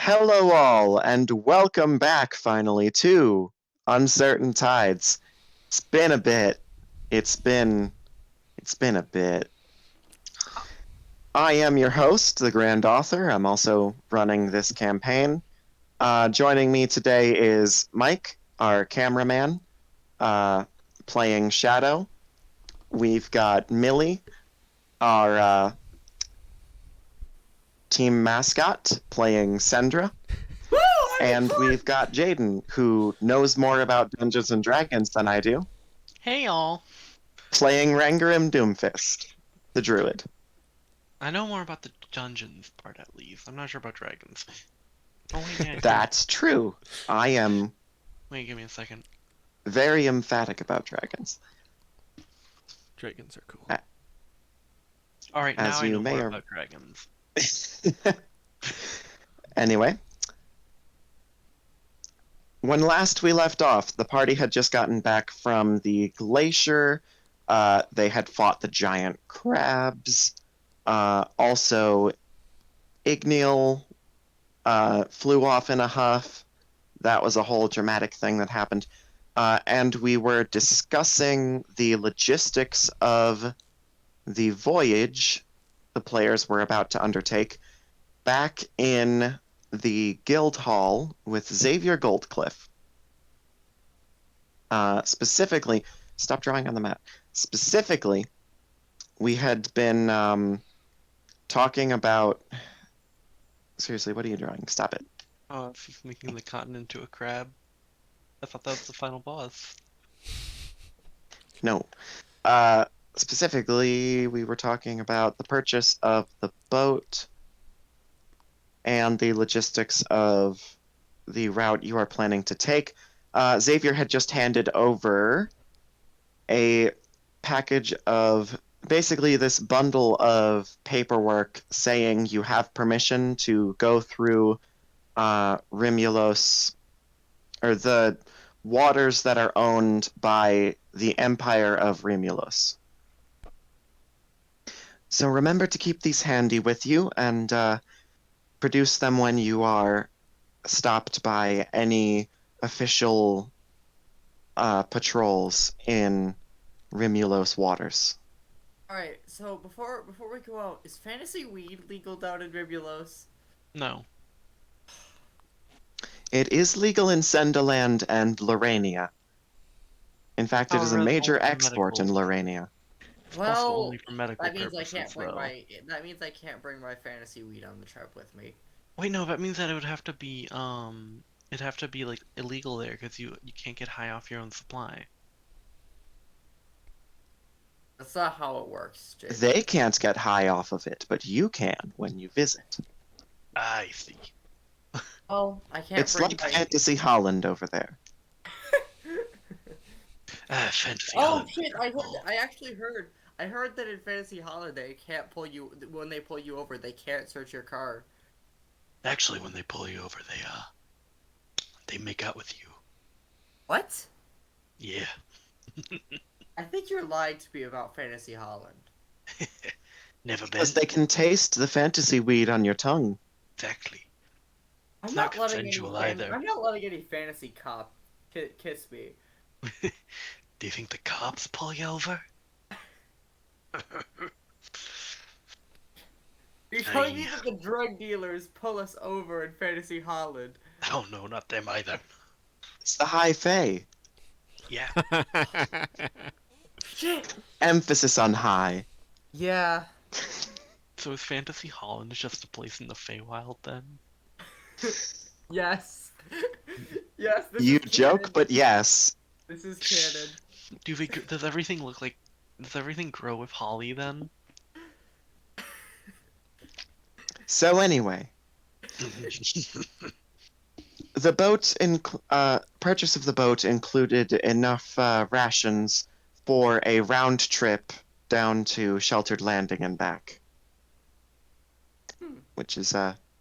Hello all, and welcome back finally to Uncertain Tides. It's been a bit. It's been a bit. I am your host, the Grand Author. I'm also running this campaign. Joining me today is Mike, our cameraman, playing Shadow. We've got Millie, our team mascot, playing Sendra. Woo! And we've got Jaden, who knows more about Dungeons and Dragons than I do, Hey y'all. playing Rangarim Doomfist, the druid. I know more about the dungeons part at least. I'm not sure about dragons. Oh wait, yeah. That's true. I am Wait, give me a second. very emphatic about dragons. Dragons are cool. Alright, As now I you know may more or- about dragons. Anyway, when last we left off, the party had just gotten back from the glacier. They had fought the giant crabs. Also, Igneal flew off in a huff. That was a whole dramatic thing that happened. And we were discussing the logistics of the voyage the players were about to undertake back in the guild hall with Xavier Goldcliff. Specifically, stop drawing on the map. Specifically, we had been talking about. Seriously, what are you drawing? Stop it. Oh, it's just making the cotton into a crab. I thought that was the final boss. No. Specifically, we were talking about the purchase of the boat and the logistics of the route you are planning to take. Xavier had just handed over a package of basically this bundle of paperwork saying you have permission to go through Rimulos, or the waters that are owned by the Empire of Rimulos. So remember to keep these handy with you and produce them when you are stopped by any official patrols in Rimulos waters. Alright, so before we go out, is fantasy weed legal down in Ribulos? No. It is legal in Sendaland and Lorania. In fact, it Oh, is a really? major Only for export in medical. Lorania. Also Well, only for medical that means I purposes, can't bring though. I can't bring my fantasy weed on the trip with me. Wait, no, that means that it would have to be, it'd have to be, like, illegal there, because you can't get high off your own supply. That's not how it works, Jake. They can't get high off of it, but you can when you visit. I see. Oh, I can't It's bring like my... Fantasy Holland over there. Fantasy Oh Holland. shit, I heard that in Fantasy Holiday they can't pull you, when they pull you over, they can't search your car. Actually, when they pull you over, they make out with you. What? Yeah. I think you're lying to me about Fantasy Holland. Never been. Because they can taste the fantasy weed on your tongue. Exactly. I'm It's not not letting consensual any either. I'm not letting any fantasy cop kiss me. Do you think the cops pull you over? You're telling me that the drug dealers pull us over in Fantasy Holland? Oh no, not them either. It's the high fae. Yeah. Shit! Emphasis on high. Yeah. So is Fantasy Holland just a place in the Feywild then? Yes. Yes, this You is joke, canon. but yes. This is canon. Does everything look like? Does everything grow with holly then? So anyway, the purchase of the boat included enough rations for a round trip down to Sheltered Landing and back, which is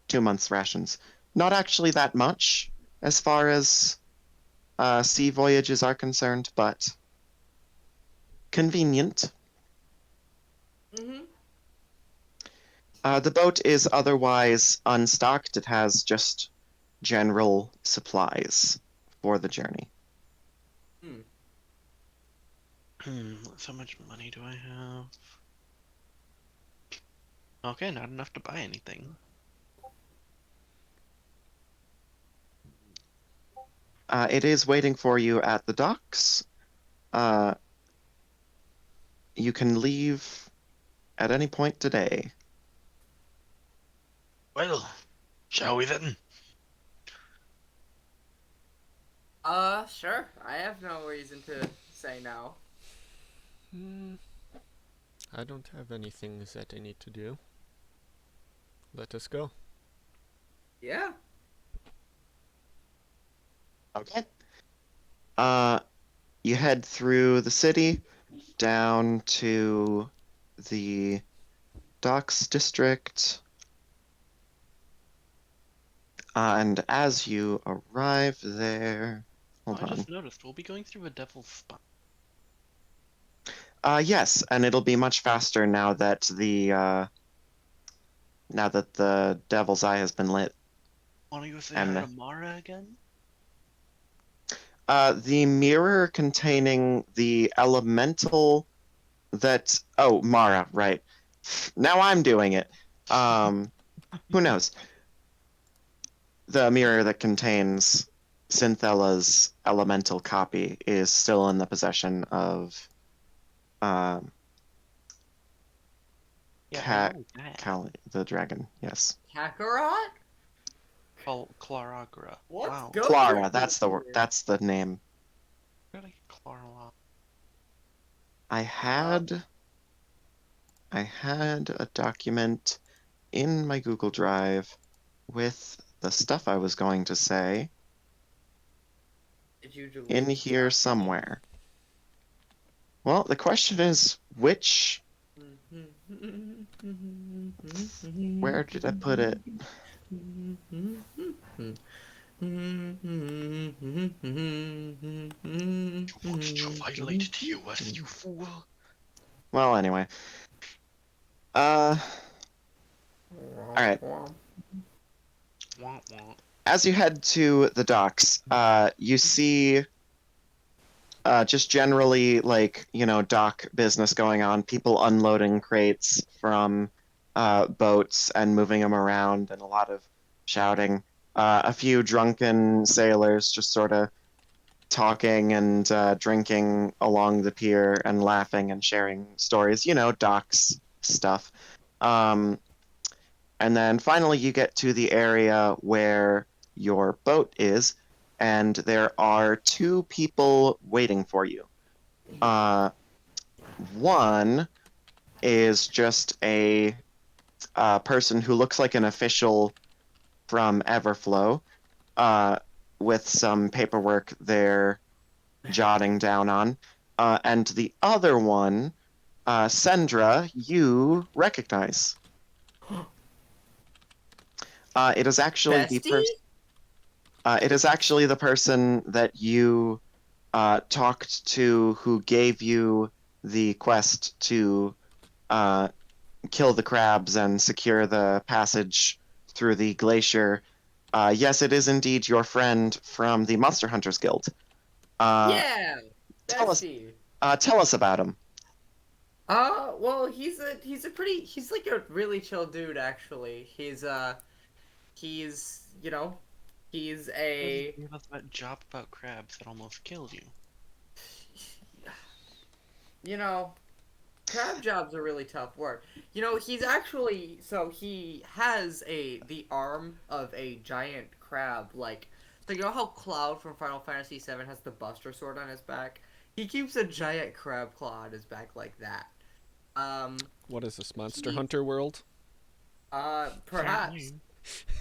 2 months' rations. Not actually that much as far as sea voyages are concerned, but convenient. Mm-hmm. The boat is otherwise unstocked. It has just general supplies for the journey. So much money do I have? Okay, not enough to buy anything. It is waiting for you at the docks. Uh, you can leave at any point today. Well, shall we then? Sure. I have no reason to say no. I don't have anything that I need to do. Let us go. Yeah. Okay. You head through the city down to the docks district. And as you arrive there, hold I on. just noticed we'll be going through a devil's spot. Yes, and it'll be much faster now that the Devil's Eye has been lit. Wanna go say hi And to Mara again? the mirror containing the elemental that Mara, right. Now I'm doing it. Who knows? The mirror that contains Synthella's elemental copy is still in the possession of um Yeah, I Cat know that. Cali, the dragon. Yes. Kakarot? Claragra. What's Wow. good Clara, for that's the word. here? That's the name. Where did I get Clara? I had I had a document in my Google Drive with the stuff I was going to say Did you in delete the here document? somewhere. Well, the question is, where did I put it? What's Twilight to you, you fool? Well, anyway. All right. Wah, wah. As you head to the docks, you see just generally dock business going on, people unloading crates from boats and moving them around, and a lot of shouting. A few drunken sailors just sort of talking and drinking along the pier and laughing and sharing stories, docks stuff. Um, and then finally, you get to the area where your boat is, and there are two people waiting for you. One is just a person who looks like an official from Everflow, uh, with some paperwork they're jotting down on. And the other one, Sendra, you recognize. It is actually the Bestie? person. It is actually the person that you talked to, who gave you the quest to uh, kill the crabs and secure the passage through the glacier. Yes, it is indeed your friend from the Monster Hunters Guild. Uh, Yeah, tell us, Bestie. tell us about him. Well, he's like a really chill dude actually. He's he's What did you a think about that job about crabs that almost killed you? you know, crab job's a really tough work. He's actually he has the arm of a giant crab. So you know how Cloud from Final Fantasy VII has the Buster Sword on his back? He keeps a giant crab claw on his back like that. What is this, Monster He Hunter World? Perhaps.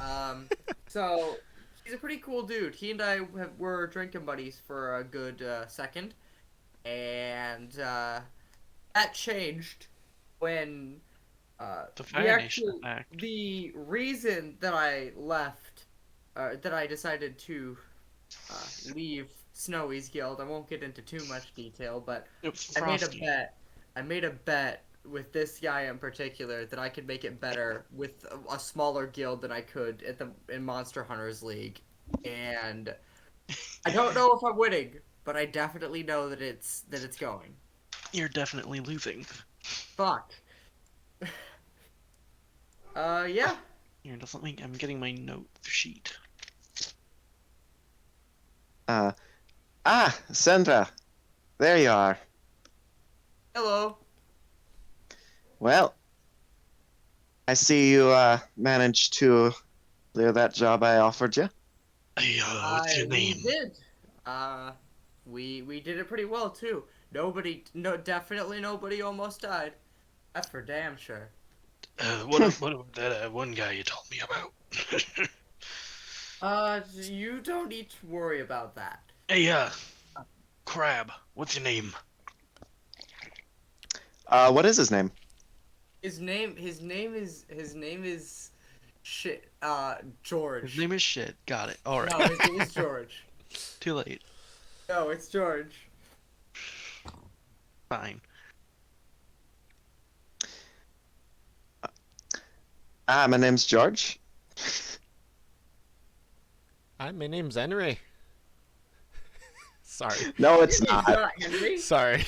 Um, so he's a pretty cool dude. He and I were drinking buddies for a good second, and that changed when The we Fire Nation actually attacked. the reason that I left, that I decided to leave Snowy's guild. I won't get into too much detail, but It was I made a Frosty. bet. I made a bet with this guy in particular that I could make it better with a smaller guild than I could in Monster Hunters League. and I don't know if I'm winning, but I definitely know that it's going. You're definitely losing. Fuck. Yeah. Here, just let me. I'm getting my note sheet. Uh, Sandra, there you are. Hello. Well, I see you managed to clear that job I offered you. Hey, what's your We name? did. Uh, we did it pretty well too. Definitely nobody almost died. That's for damn sure. What about that one guy you told me about? You don't need to worry about that. Hey, Crab, what's your name? What is his name? His name is shit. His George. name is shit. Got it. All No, right. his name is George. Too late. No, it's George. Fine. My name's George. Hi, my name's Henry. Sorry. No, it's Your name's not. not Henry. Sorry.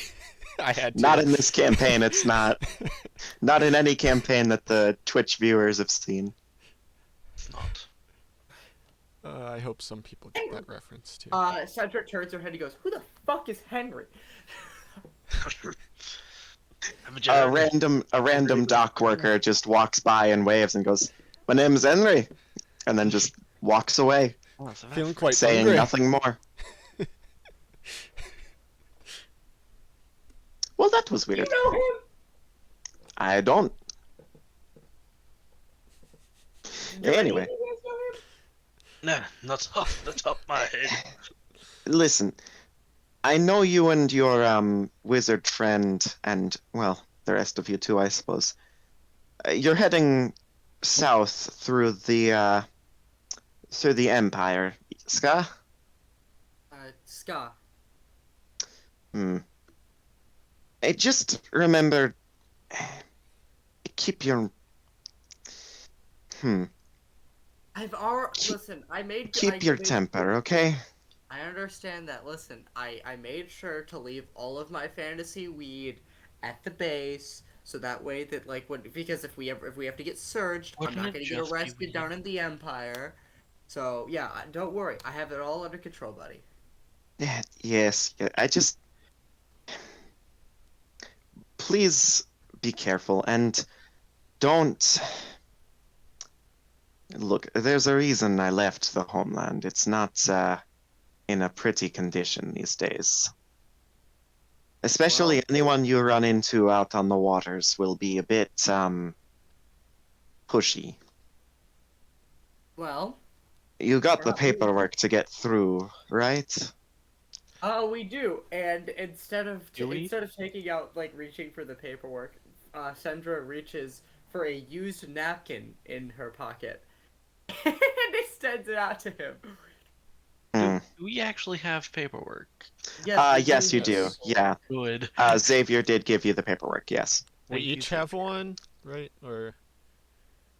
I had to. Not in this campaign, it's not. Not in any campaign that the Twitch viewers have seen. It's not. I hope some people get that reference too. Cedric turns her head and goes, "Who the fuck is Henry?" I'm a A Jeremy. random dock worker just walks by and waves and goes, "My name's Henry," and then just walks away, Oh, so Feeling quite saying hungry. nothing more. Well, that was You weird. know him? I don't. Do any of Anyway, you guys know him? Nah, not off the top of my head. listen. I know you and your wizard friend, and well, the rest of you too, I suppose. You're heading south through the Empire. Ska? Ska. Hmm. I just remember. Keep your. Hmm. I've already listen. Keep your temper, okay? I understand that. Listen, I made sure to leave all of my fantasy weed at the base, so that way that like when because if we have to get searched, I'm Wouldn't not it gonna get just be arrested down in the Empire. So yeah, don't worry. I have it all under control, buddy. Yes. I just. Please be careful and don't. Look, there's a reason I left the homeland. It's not in a pretty condition these days. Especially Well, anyone you run into out on the waters will be a bit pushy. well, You got we're the not leaving. paperwork to get through, right? We do. And Do we? instead of taking out like reaching for the paperwork, Sandra reaches for a used napkin in her pocket and extends it out to him. Hmm. Do we actually have paperwork? Yes, we Yes, do. you do. Yes. Yeah. Good. Xavier did give you the paperwork, yes. We Thank you, each sir. have one, right? Or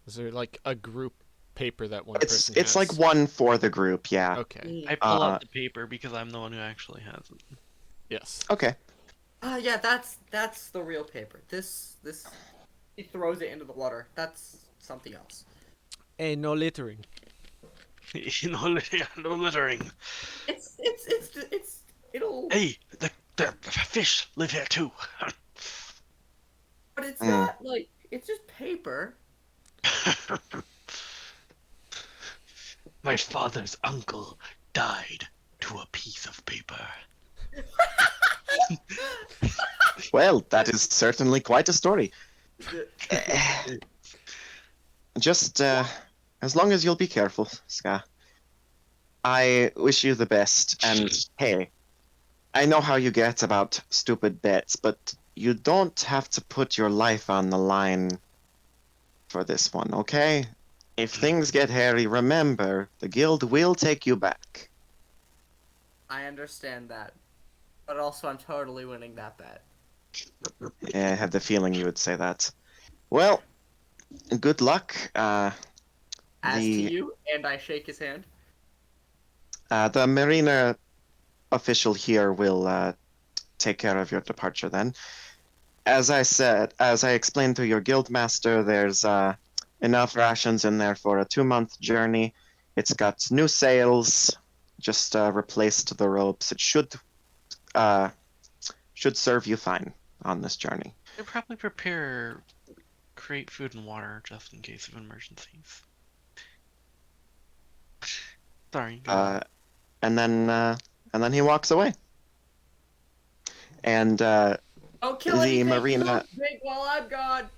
is there like a group paper that one It's person it's has? like one for the group, yeah. Okay. I pull Uh, out the paper because I'm the one who actually has it. Yes. Okay. Yeah, that's the real paper. This he throws it into the water. That's something else. Hey, no littering. No littering. It'll Hey, the fish live here too. but it's Hmm. not like it's just paper. My father's uncle died to a piece of paper. Well, that is certainly quite a story. Just as long as you'll be careful, Ska. I wish you the best, and hey, I know how you get about stupid bets, but you don't have to put your life on the line for this one, okay? If things get hairy, remember, the guild will take you back. I understand that, but also I'm totally winning that bet. I had the feeling you would say that. Well, good luck. As to The you, and I shake his hand. The marina official here will take care of your departure then. As I said, as I explained to your guild master, there's enough rations in there for a 2-month journey. It's got new sails, just replaced the ropes. It should serve you fine on this journey. They probably create food and water just in case of emergencies. Sorry, go ahead. And then he walks away. And Don't kill the anything marina, too big while I'm gone.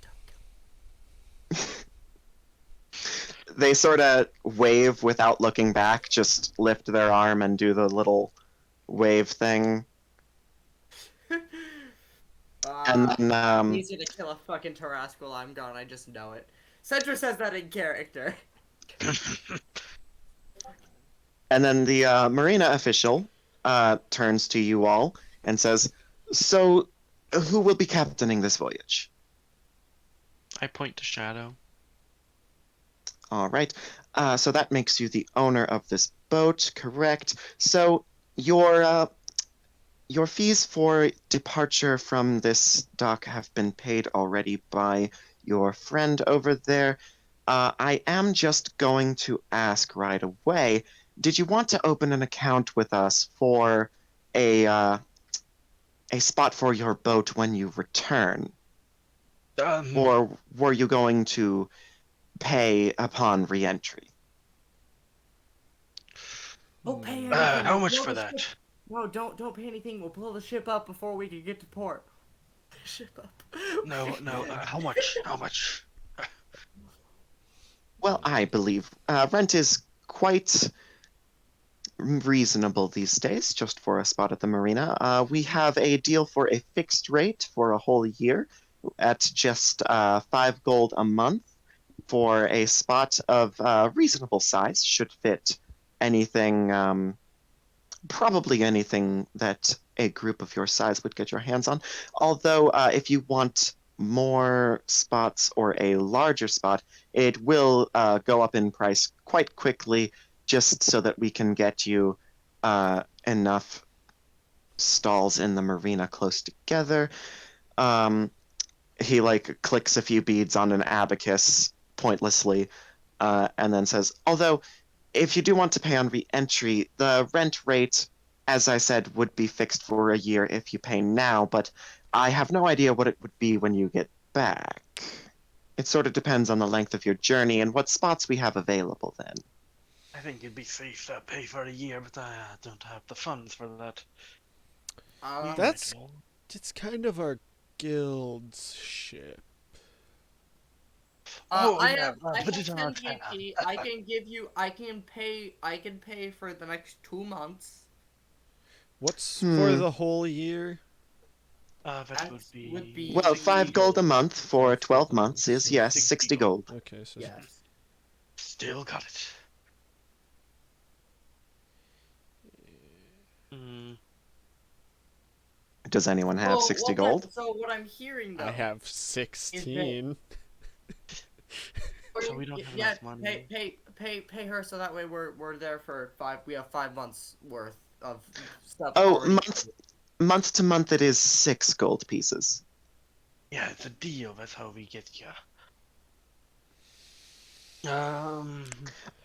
they sort of wave without looking back, just lift their arm and do the little wave thing. And then Easy to kill a fucking Tarrasque while I'm gone. I just know it. Centra says that in character. and then the marina official turns to you all and says, "So, who will be captaining this voyage?" I point to Shadow. All right. So that makes you the owner of this boat, correct? So your fees for departure from this dock have been paid already by your friend over there. I am just going to ask right away, did you want to open an account with us for a spot for your boat when you return? Or were you going to pay upon re-entry? Don't pay anything. How much Blow for the that? ship- No, don't pay anything. We'll pull the ship up before we can get to port. Ship up. No, how much? How much? Well, I believe rent is quite reasonable these days, just for a spot at the marina. We have a deal for a fixed rate for a whole year at just 5 gold a month for a spot of reasonable size. Should fit anything, probably anything that a group of your size would get your hands on. Although, if you want more spots or a larger spot, it will go up in price quite quickly, just so that we can get you enough stalls in the marina close together. He like clicks a few beads on an abacus pointlessly, and then says, although if you do want to pay on re-entry, the rent rate, as I said, would be fixed for a year if you pay now, but I have no idea what it would be when you get back. It sort of depends on the length of your journey and what spots we have available then. I think it'd be safe to pay for a year, but I don't have the funds for that. That's it's kind of our guild's ship. yeah, I put have it on our 10 tab. GP. I can pay for the next 2 months. What's for the whole year? That would be Well, 5 gold a month for 12 months is, yes, 60 60 gold. Okay, so Yes. Still got it. Does anyone have 60 gold? So what I'm hearing though. I have 16. So we don't have enough money. Pay her so that way we're there for 5. We have 5 months worth of stuff. Oh, already. month to month it is 6 gold pieces. Yeah, it's a deal. That's how we get you.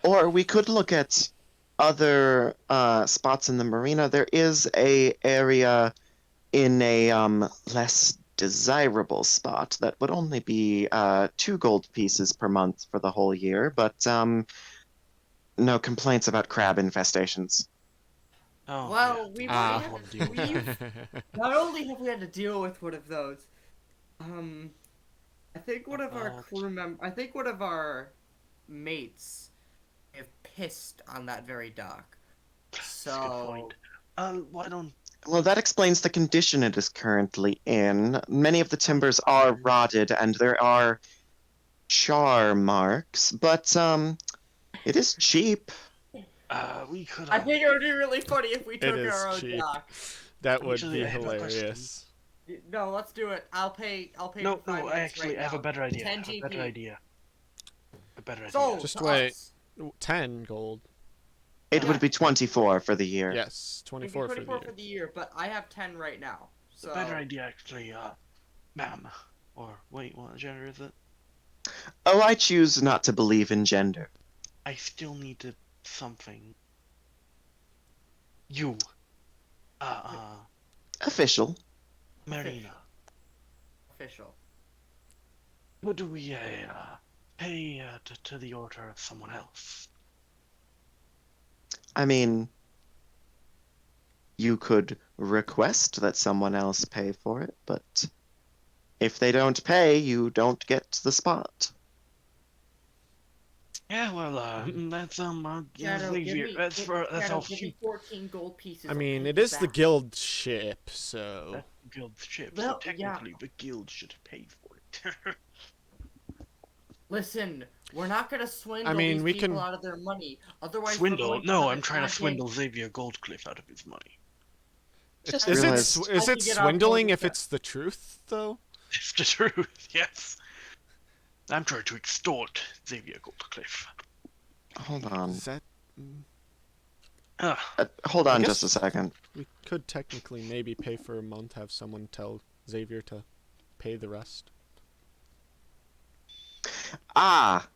Or we could look at other spots in the marina. There is a area in a less desirable spot that would only be 2 gold pieces per month for the whole year, but no complaints about crab infestations. Oh, Well, yeah. not only have we had to deal with one of those, I think one of our crew I think one of our mates have pissed on that very dock. So. That's a good point. Why don't? Well, that explains the condition it is currently in. Many of the timbers are rotted and there are char marks, but it is cheap. We could. I think it would be really funny if we It took is our own cheap. dock. That would Actually, be I have a question. hilarious. No, let's do it. I'll pay. No, for 5 I minutes actually right have a now. better idea. 10 I have GP. a better idea. A better idea. Sold Just to wait. us. 10 gold. It Yeah. would be 24 for the year. Yes, It'd be 24 for the 24 year. for the year, but I have 10 right now. It's a So better idea, actually, ma'am. Or, wait, what gender is it? Oh, I choose not to believe in gender. I still need to something. You, uh, Official. Marina. official. Would we, pay, to the order of someone else? I mean, you could request that someone else pay for it, but if they don't pay, you don't get the spot. Yeah, well, that's, Shadow, give Xavier, me, that's Shadow, all give me 14 gold pieces. I mean, I'll it pay you is the back. guild ship, so... That's the guild's ship, Well, so yeah. technically the guild should pay for it. Listen, we're not gonna swindle mean, these we people can- out of their money. Otherwise, we're Swindle? going to No, have I'm a trying to goddamn- swindle Xavier Goldcliff out of his money. Just Is realized- it, I is can it get on board swindling with if that. it's the truth, though? It's the truth, yes. I'm trying to extort Xavier Goldcliff. Hold on. Is that... Hold I on guess- just a second. We could technically maybe pay for a month, have someone tell Xavier to pay the rest. Ah,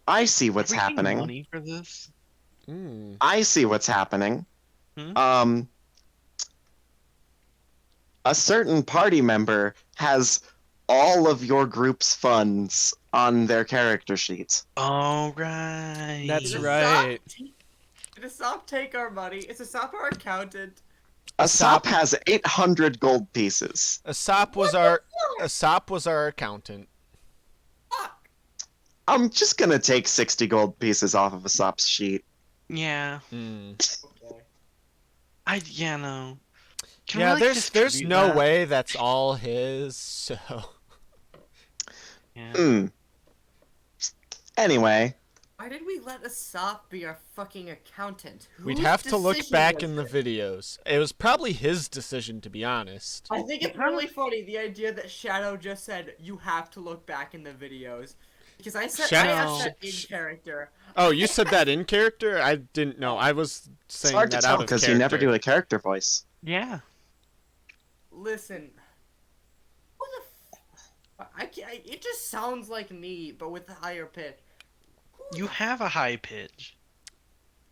I see what's Are we getting happening. money for this? Hmm. I see what's happening. Hmm? A certain party member has all of your group's funds on their character sheets. All right. That's Did right. Did Asop take our money? Is Asop our accountant? Asop has 800 gold pieces. Asop was our accountant. Fuck! I'm just gonna take 60 gold pieces off of Asop's sheet. Yeah. Hmm. Okay. Yeah, no. Can we, Yeah, like, there's distribute no that? way that's all his, so... Yeah. Hmm. Anyway, Why did we let Asop be our fucking accountant? We'd Whose have to look decision back was in the this? videos. It was probably his decision, to be honest. I think it's really funny the idea that Shadow just said you have to look back in the videos. Because I said I asked that in character. Oh, you said that in character? I didn't know. I was it's saying hard to that tell out of because character. you never do a character voice. Yeah. Listen. What the it just sounds like me, but with a higher pitch. You have a high pitch.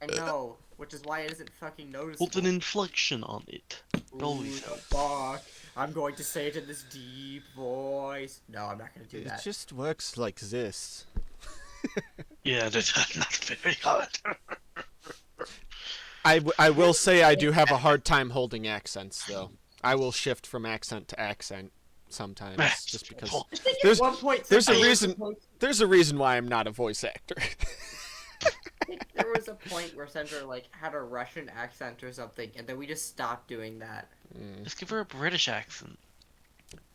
I know, which is why it isn't fucking noticeable. Put an inflection on it. It always Ooh, helps. fuck. I'm going to say it in this deep voice. No, I'm not going to do It that. just works like this. Yeah, that's not very hard. I will say I do have a hard time holding accents, though. I will shift from accent to accent sometimes, just because I think there's- at one point there's a somebody was reason- supposed- there's a reason why I'm not a voice actor. I think there was a point where Sandra like had a Russian accent or something, and then we just stopped doing that. Just give her a British accent.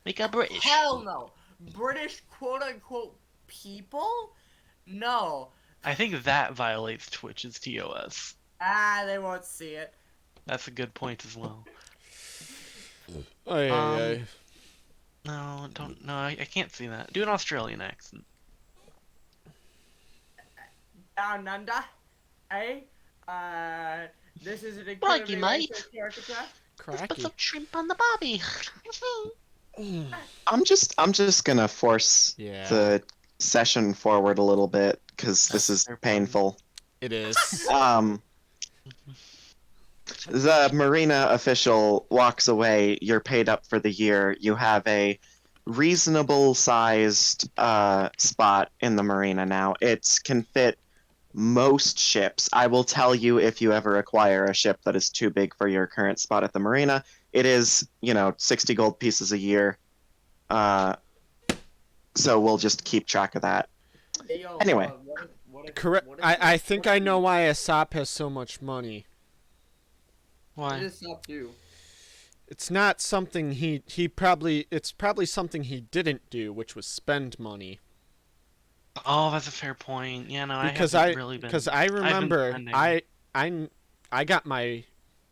Make her British. Hell no, British quote unquote people? No. I think that violates Twitch's TOS. Ah, they won't see it. That's a good point as well. Ay, ay, ay. No, don't. No, I can't see that. Do an Australian accent. Down under, eh? This is an Crikey, incredibly mate. racist caricature. Cracky. shrimp on the barbie. I'm just gonna force Yeah, the session forward a little bit because this is Fair point. painful. it is. The marina official walks away. You're paid up for the year. You have a reasonable sized spot in the marina now. It can fit most ships. I will tell you if you ever acquire a ship that is too big for your current spot at the marina. It is, 60 gold pieces a year. So we'll just keep track of that. Hey, yo, Anyway. Correct. I think I know why Asop has so much money. What Why? does Sop do? It's not something it's probably something he didn't do, which was spend money. Oh, that's a fair point. Yeah, no, Because I haven't really been. I remember spending. I got my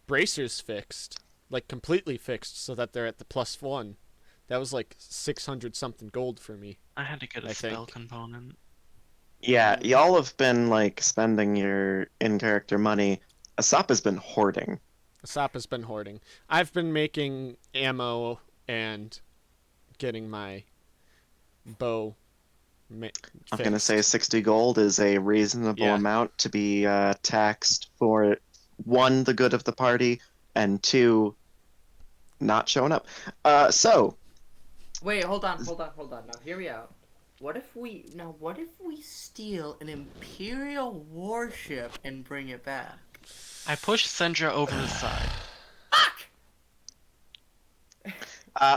bracers fixed, like completely fixed, so that they're at the +1. That was like 600 something gold for me. I had to get a I spell think. component. Yeah, y'all have been like spending your in-character money. Asap has been hoarding. Sop has been hoarding. I've been making ammo and getting my bow I'm gonna say fixed. 60 gold is a reasonable Yeah. amount to be taxed for one, the good of the party, and two, not showing up. So Wait, hold on. Now hear me out. What if we steal an Imperial warship and bring it back? I pushed Sendra over the side. Fuck!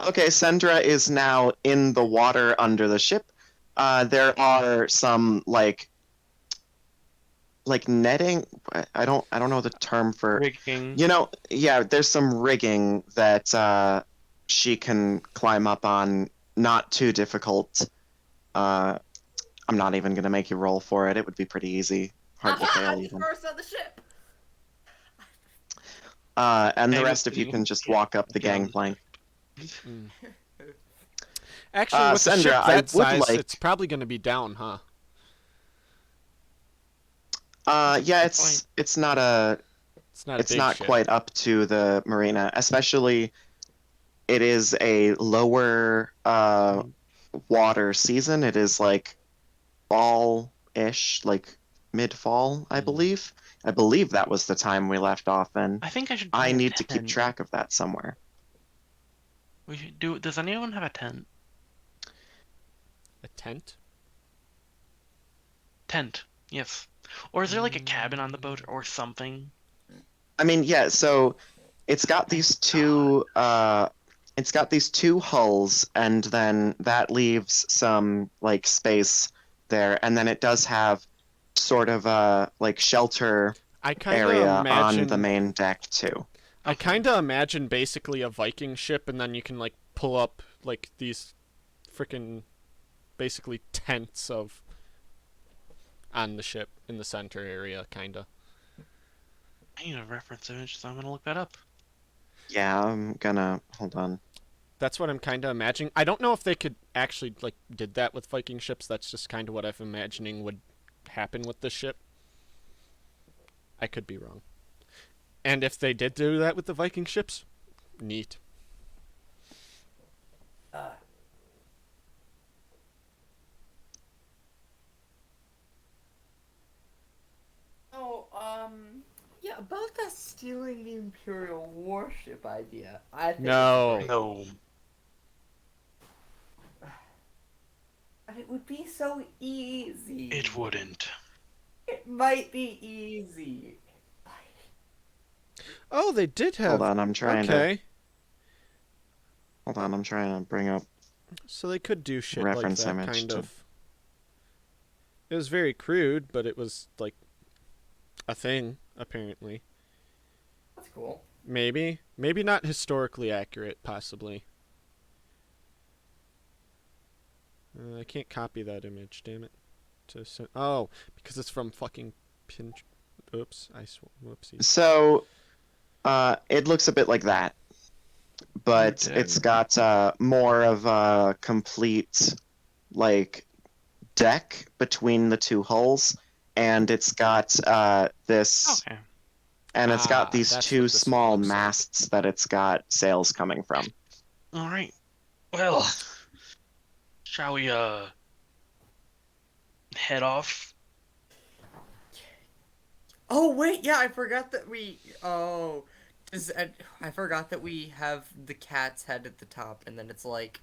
okay, Sendra is now in the water under the ship. There are some like netting. I don't know the term for. Rigging. Yeah, there's some rigging that she can climb up on. Not too difficult. I'm not even gonna make you roll for it. It would be pretty easy. Hard to fail I'm even. first on the ship. And the Maybe rest of you can just walk up the get on gangplank. Mm. Actually, with a Sandra, ship I that would size, like. it's probably going to be down, huh? Yeah, Good point. it's not a It's not a it's big not ship. quite up to the marina, especially it is a lower water season. It is like fall-ish, like mid-fall, I Mm. believe. I believe that was the time we left off, and I think I should I bring a need to keep tent. track of that somewhere. We should do. Does anyone have a tent? A tent? Tent. Yes. Or is there like a cabin on the boat or something? I mean, yeah, so it's got these two hulls, and then that leaves some like space there, and then it does have sort of a like shelter I kind of area on the imagine. main deck too. I Okay. kind of imagine basically a Viking ship, and then you can like pull up like these freaking basically tents of on the ship in the center area, kind of. I need a reference image, so I'm gonna look that up. Yeah, I'm gonna hold on. That's what I'm kind of imagining. I don't know if they could actually like did that with Viking ships. That's just kind of what I'm imagining would happen with this ship. I could be wrong. And if they did do that with the Viking ships, neat. Oh, yeah, about that stealing the Imperial warship idea. I think No. it's great. No. But it would be so easy. It wouldn't. It might be easy. Oh, they did have. Hold on, I'm trying to Okay. hold on, I'm trying to bring up So they could do shit reference like that, image kind to- of. It was very crude, but it was like a thing, apparently. That's cool. Maybe not historically accurate, possibly. I can't copy that image, damn it. Oh, because it's from fucking Pinch. Oops, whoopsies. So, it looks a bit like that, but dead. it's got more of a complete like deck between the two hulls, and it's got this, Okay. and it's got these that's two what this one small looks like. masts that it's got sails coming from. All right. Well, shall we head off? Oh wait, yeah, I forgot that we. Oh, I forgot that we have the cat's head at the top, and then it's like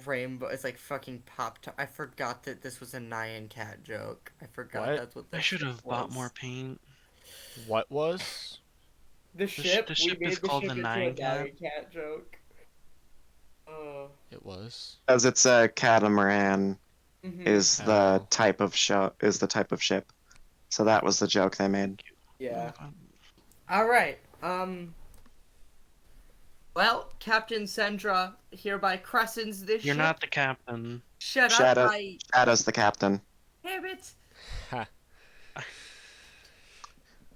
rainbow. It's like fucking pop. I forgot that this was a Nyan cat joke. I forgot What? that's what I that should ship have bought was. more paint. What was? The ship. the We ship made is the called ship the into a Nyan Cat. Nyan cat joke. It was. As it's a catamaran Mhm. is the type of ship. So that was the joke they made. Yeah. All right. Well, Captain Sendra hereby cressens this You're ship. not the captain. Shut Shadow- up, I Shadow's the captain. damn it. Ha.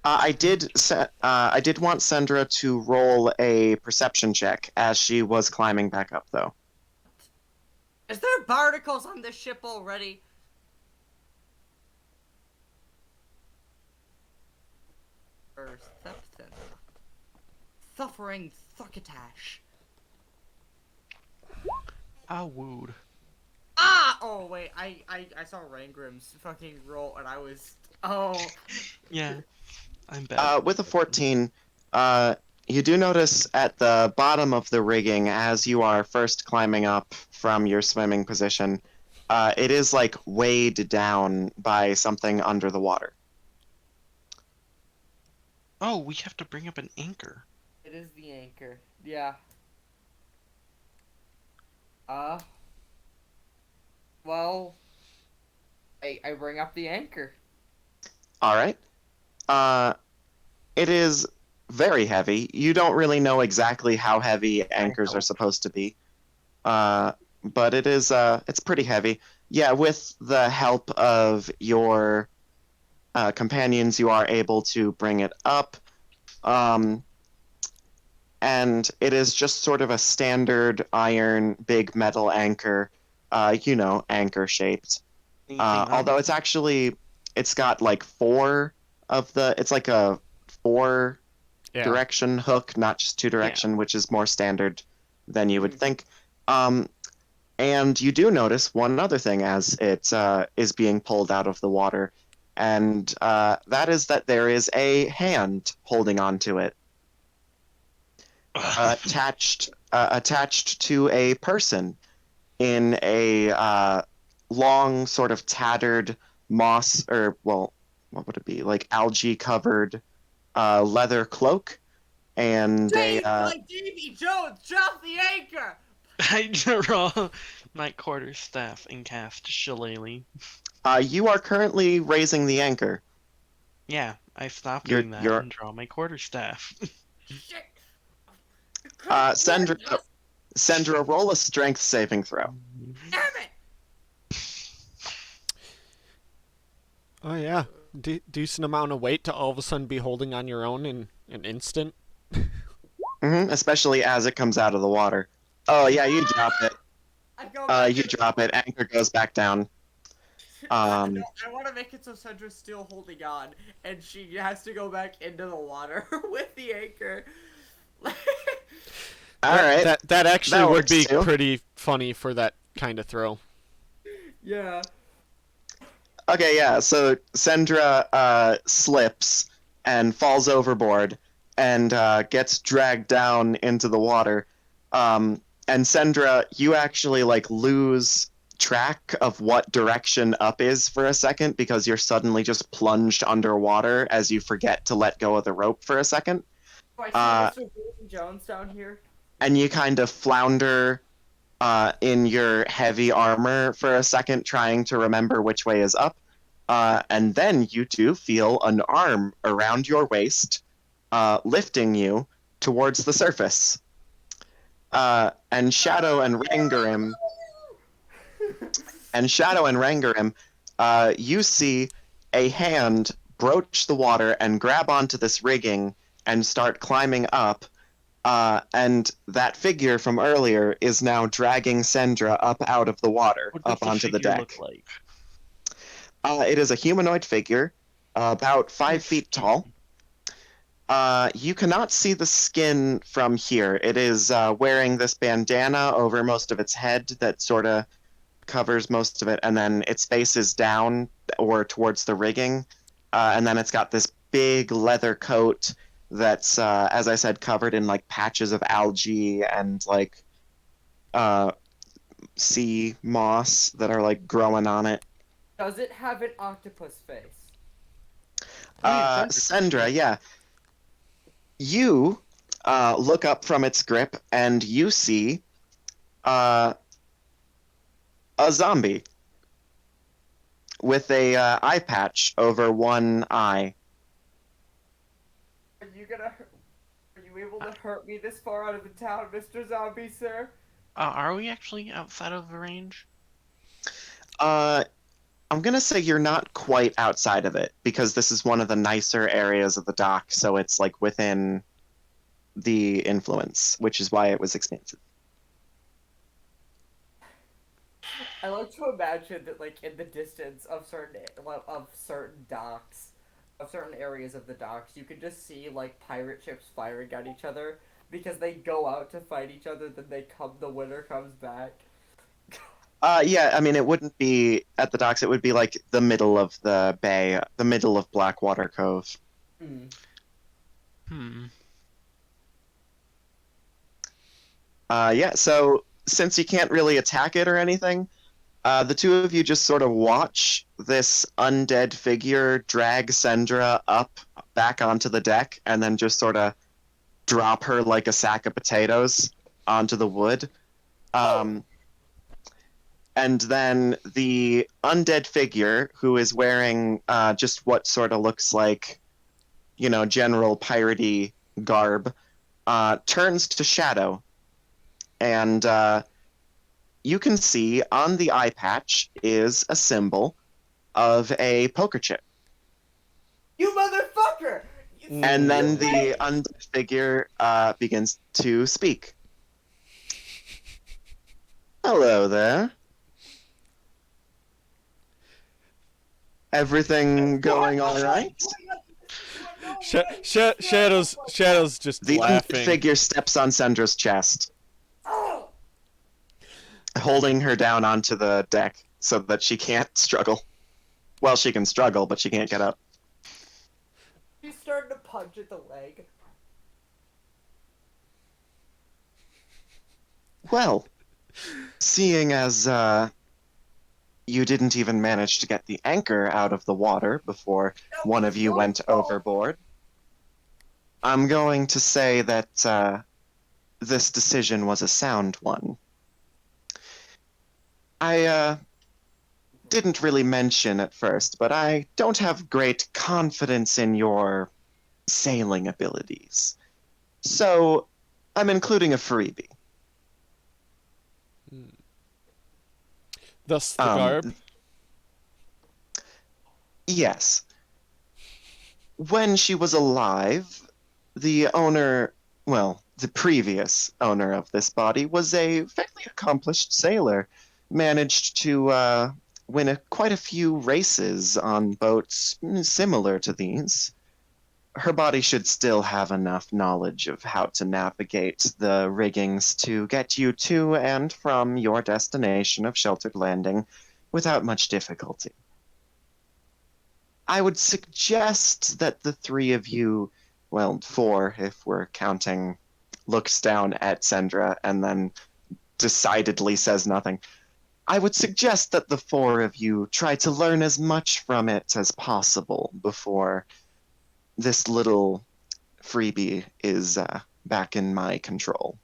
I did want Sendra to roll a perception check as she was climbing back up, though. Is there barnacles on this ship already? Or Thepthin. Suffering Thuckatash. Ah, wooed. Ah! Oh, wait, I saw Rangrim's fucking roll and I was... Oh. Yeah, I'm bad. With a 14, you do notice at the bottom of the rigging, as you are first climbing up from your swimming position, it is like weighed down by something under the water. Oh, we have to bring up an anchor. It is the anchor. Yeah. Uh... Well... I bring up the anchor. All right. It is very heavy. You don't really know exactly how heavy anchors are supposed to be. But it is it's pretty heavy. Yeah, with the help of your companions, you are able to bring it up. Um, and it is just sort of a standard iron big metal anchor, anchor shaped. Anything on Although it? it's actually it's got like it's like a four Yeah. direction hook, not just two direction, which is more standard than you would think. And you do notice one other thing as it is being pulled out of the water, and that is that there is a hand holding onto it, attached to a person in a long, sort of tattered moss, or well, what would it be? Like algae covered leather cloak, and Dave, like Davy Jones, drop the anchor! I draw my quarterstaff and cast Shillelagh. you are currently raising the anchor. Yeah, I stop You're doing that you're and draw my quarterstaff. Shit! Sandra. Sandra, roll a strength saving throw. Damn it! Oh yeah, decent amount of weight to all of a sudden be holding on your own in an instant. Especially as it comes out of the water. Oh yeah, you drop it. I go back You drop it. Anchor goes back down. No, I want to make it so Sandra's still holding on, and she has to go back into the water with the anchor. All right. That actually That would works be too. pretty funny for that kind of throw. Yeah. Okay, yeah. So Sandra slips and falls overboard and gets dragged down into the water. And Sandra, you actually like lose track of what direction up is for a second because you're suddenly just plunged underwater as you forget to let go of the rope for a second. Do I see Mr. Davy Jones down here? And you kind of flounder in your heavy armor for a second, trying to remember which way is up. And then you do feel an arm around your waist, lifting you towards the surface. And Shadow and Rangarim, you see a hand broach the water and grab onto this rigging and start climbing up. And that figure from earlier is now dragging Sandra up out of the water, What does up onto the figure deck. look like? It is a humanoid figure, about 5 feet tall. You cannot see the skin from here. It is wearing this bandana over most of its head that sort of covers most of it, and then its face is down or towards the rigging. And then it's got this big leather coat that's, as I said, covered in like patches of algae and like sea moss that are like growing on it. Does it have an octopus face? Sandra, yeah. You look up from its grip and you see a zombie with a eye patch over one eye. Are you able to hurt me this far out of the town, Mr. Zombie, sir? Are we actually outside of the range? I'm gonna say you're not quite outside of it because this is one of the nicer areas of the dock, so it's like within the influence, which is why it was expansive. I like to imagine that, like, in the distance of certain docks, of certain areas of the docks, you can just see like pirate ships firing at each other because they go out to fight each other, then the winner comes back. Yeah, I mean, it wouldn't be at the docks. It would be like the middle of the bay, the middle of Blackwater Cove. Hmm. Hmm. Yeah, so since you can't really attack it or anything, the two of you just sort of watch this undead figure drag Sendra up back onto the deck and then just sort of drop her like a sack of potatoes onto the wood. Um, and then the undead figure, who is wearing just what sort of looks like, general piratey garb, turns to shadow. And you can see on the eye patch is a symbol of a poker chip. You motherfucker! And then the Hey! undead figure begins to speak. Hello there. Everything going all right? Shadow's just The undead laughing. figure steps on Sendra's chest, Oh! holding her down onto the deck so that she can't struggle. Well, she can struggle, but she can't get up. He's starting to punch at the leg. Well, seeing as you didn't even manage to get the anchor out of the water before one of you went overboard, I'm going to say that this decision was a sound one. I didn't really mention at first, but I don't have great confidence in your sailing abilities. So I'm including a freebie. Thus the garb. Yes. When she was alive, the owner, well, the previous owner of this body was a fairly accomplished sailor, managed to win quite a few races on boats similar to these. Her body should still have enough knowledge of how to navigate the riggings to get you to and from your destination of sheltered landing without much difficulty. I would suggest that the three of you, well, four if we're counting, looks down at Sendra and then decidedly says nothing. I would suggest that the four of you try to learn as much from it as possible before this little freebie is back in my control.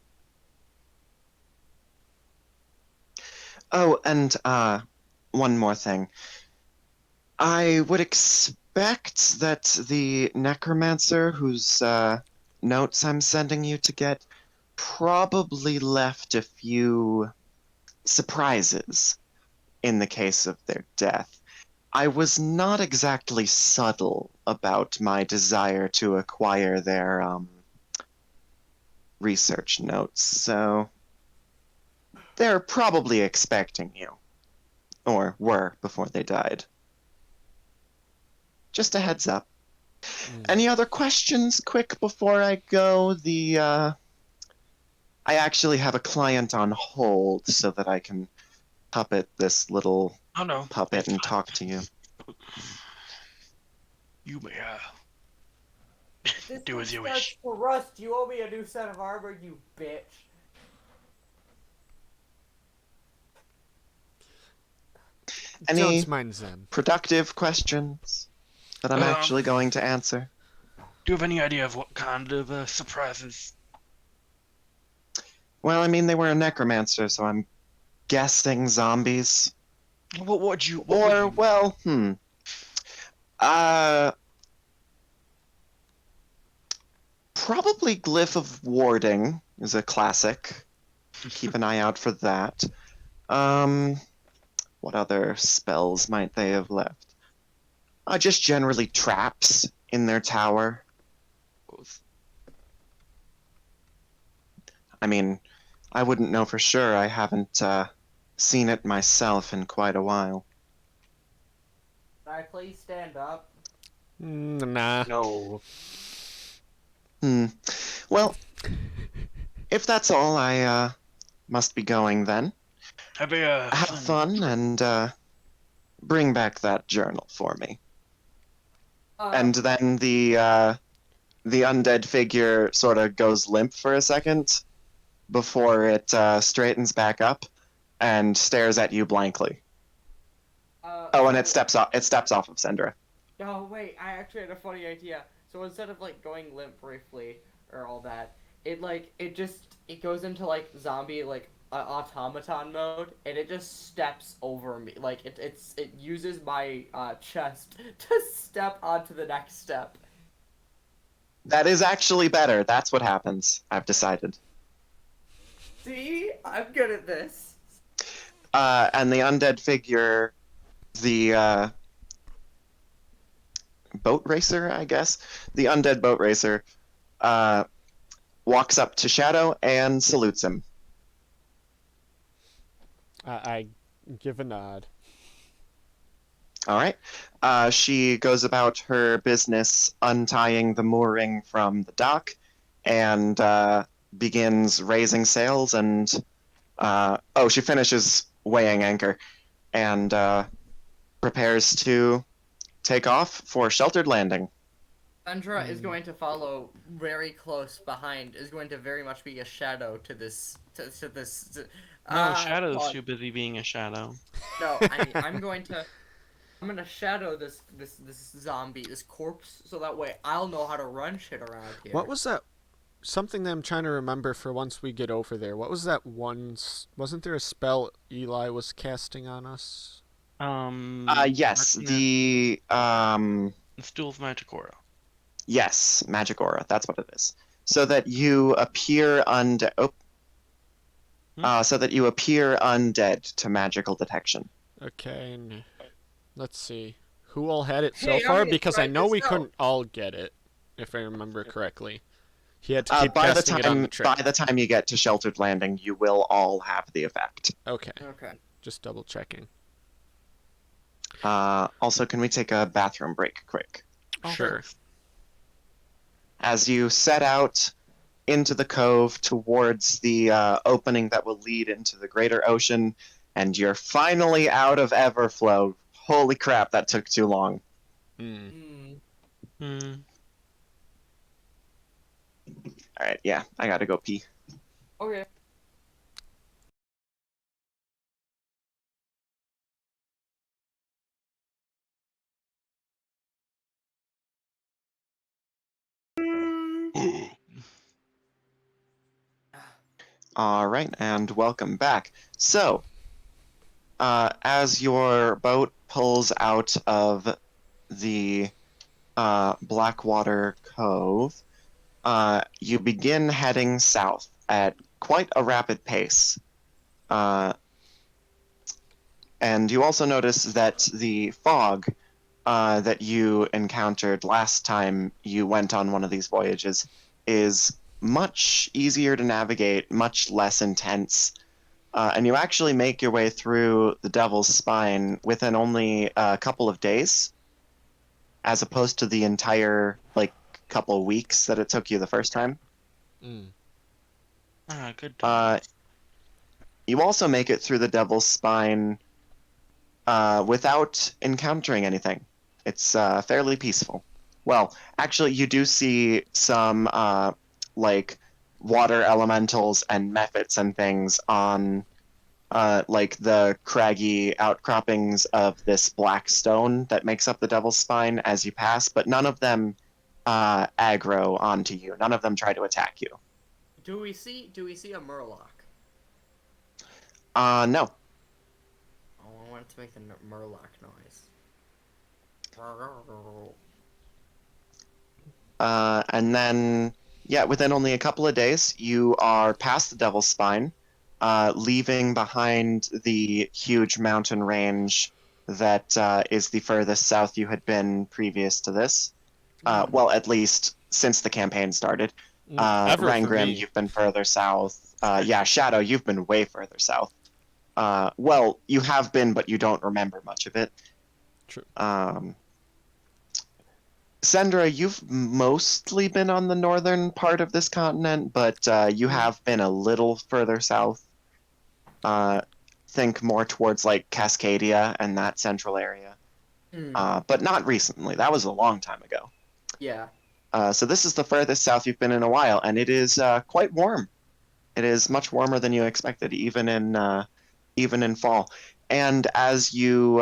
Oh, and one more thing. I would expect that the necromancer whose notes I'm sending you to get probably left a few surprises in the case of their death. I was not exactly subtle about my desire to acquire their research notes, so they're probably expecting you, or were before they died. Just a heads up. Any other questions quick before I go? I actually have a client on hold so that I can puppet this little Oh no. puppet it's and fine. talk to you. You may This do thing as you starts wish. to rust. You owe me a new set of armor, you bitch. Any Don't mind them. productive questions that I'm actually going to answer? Do you have any idea of what kind of surprises? Well, I mean, they were a necromancer, so I'm guessing zombies. What would you? Or, well, probably Glyph of Warding is a classic. Keep an eye out for that. What other spells might they have left? Just generally traps in their tower. I mean, I wouldn't know for sure. I haven't seen it myself in quite a while. Can I please stand up? Nah. No. Hmm. Well, if that's all, I must be going then. Have fun and bring back that journal for me. And then the undead figure sort of goes limp for a second before it straightens back up and stares at you blankly. Oh, and it steps off. It steps off of Sendra. Oh wait, I actually had a funny idea. So instead of like going limp briefly or all that, it goes into like zombie like automaton mode, and it just steps over me. Like it uses my chest to step onto the next step. That is actually better. That's what happens. I've decided. See, I'm good at this. And the undead figure, the boat racer, I guess, the undead boat racer, uh, walks up to Shadow and salutes him. I give a nod. All right. She goes about her business untying the mooring from the dock and begins raising sails and she finishes weighing anchor and prepares to take off for sheltered landing. Sandra is going to follow very close behind. Is going to very much be a shadow to this. To this. No, Shadow's God. too busy being a shadow. No, I'm going to. I'm gonna shadow this zombie, this corpse, so that way I'll know how to run shit around here. What was that? Something that I'm trying to remember for once we get over there. What was that one? Wasn't there a spell Eli was casting on us? Yes, the Stool of Magic Aura. yes, magic aura. That's what it is. So that you appear undead. So that you appear undead to magical detection. Okay, and let's see. Who all had it so Hey, I'm far? gonna Because try I know this we out. couldn't all get it, if I remember correctly. He had to keep By the casting it on the trip. by the time you get to sheltered landing, you will all have the effect. Okay, Okay. just double checking. Also, can we take a bathroom break quick? Sure. As you set out into the cove towards the opening that will lead into the greater ocean, and you're finally out of Everflow. Holy crap, that took too long. Hmm. Alright, yeah, I gotta go pee. Okay. Alright, and welcome back. So, as your boat pulls out of the Blackwater Cove, you begin heading south at quite a rapid pace. And you also notice that the fog that you encountered last time you went on one of these voyages is much easier to navigate, much less intense. And you actually make your way through the Devil's Spine within only a couple of days, as opposed to the entire, like, couple weeks that it took you the first time. Good. You also make it through the Devil's Spine without encountering anything. It's fairly peaceful. Well, actually, you do see some like water elementals and mephits and things on like the craggy outcroppings of this black stone that makes up the Devil's Spine as you pass, but none of them aggro onto you. None of them try to attack you. Do we see a murloc? No. Oh, I want it to make the murloc noise. And then, yeah, within only a couple of days, you are past the Devil's Spine, leaving behind the huge mountain range that is the furthest south you had been previous to this. Well, at least since the campaign started. Ever for Rangrim, me. you've been further south. Yeah, Shadow, you've been way further south. Well, you have been, but you don't remember much of it. True. Sandra, you've mostly been on the northern part of this continent, but you have been a little further south. Uh, think more towards like Cascadia and that central area. Hmm. But not recently. That was a long time ago. Yeah. So this is the furthest south you've been in a while, and it is quite warm. It is much warmer than you expected, even in fall. And as you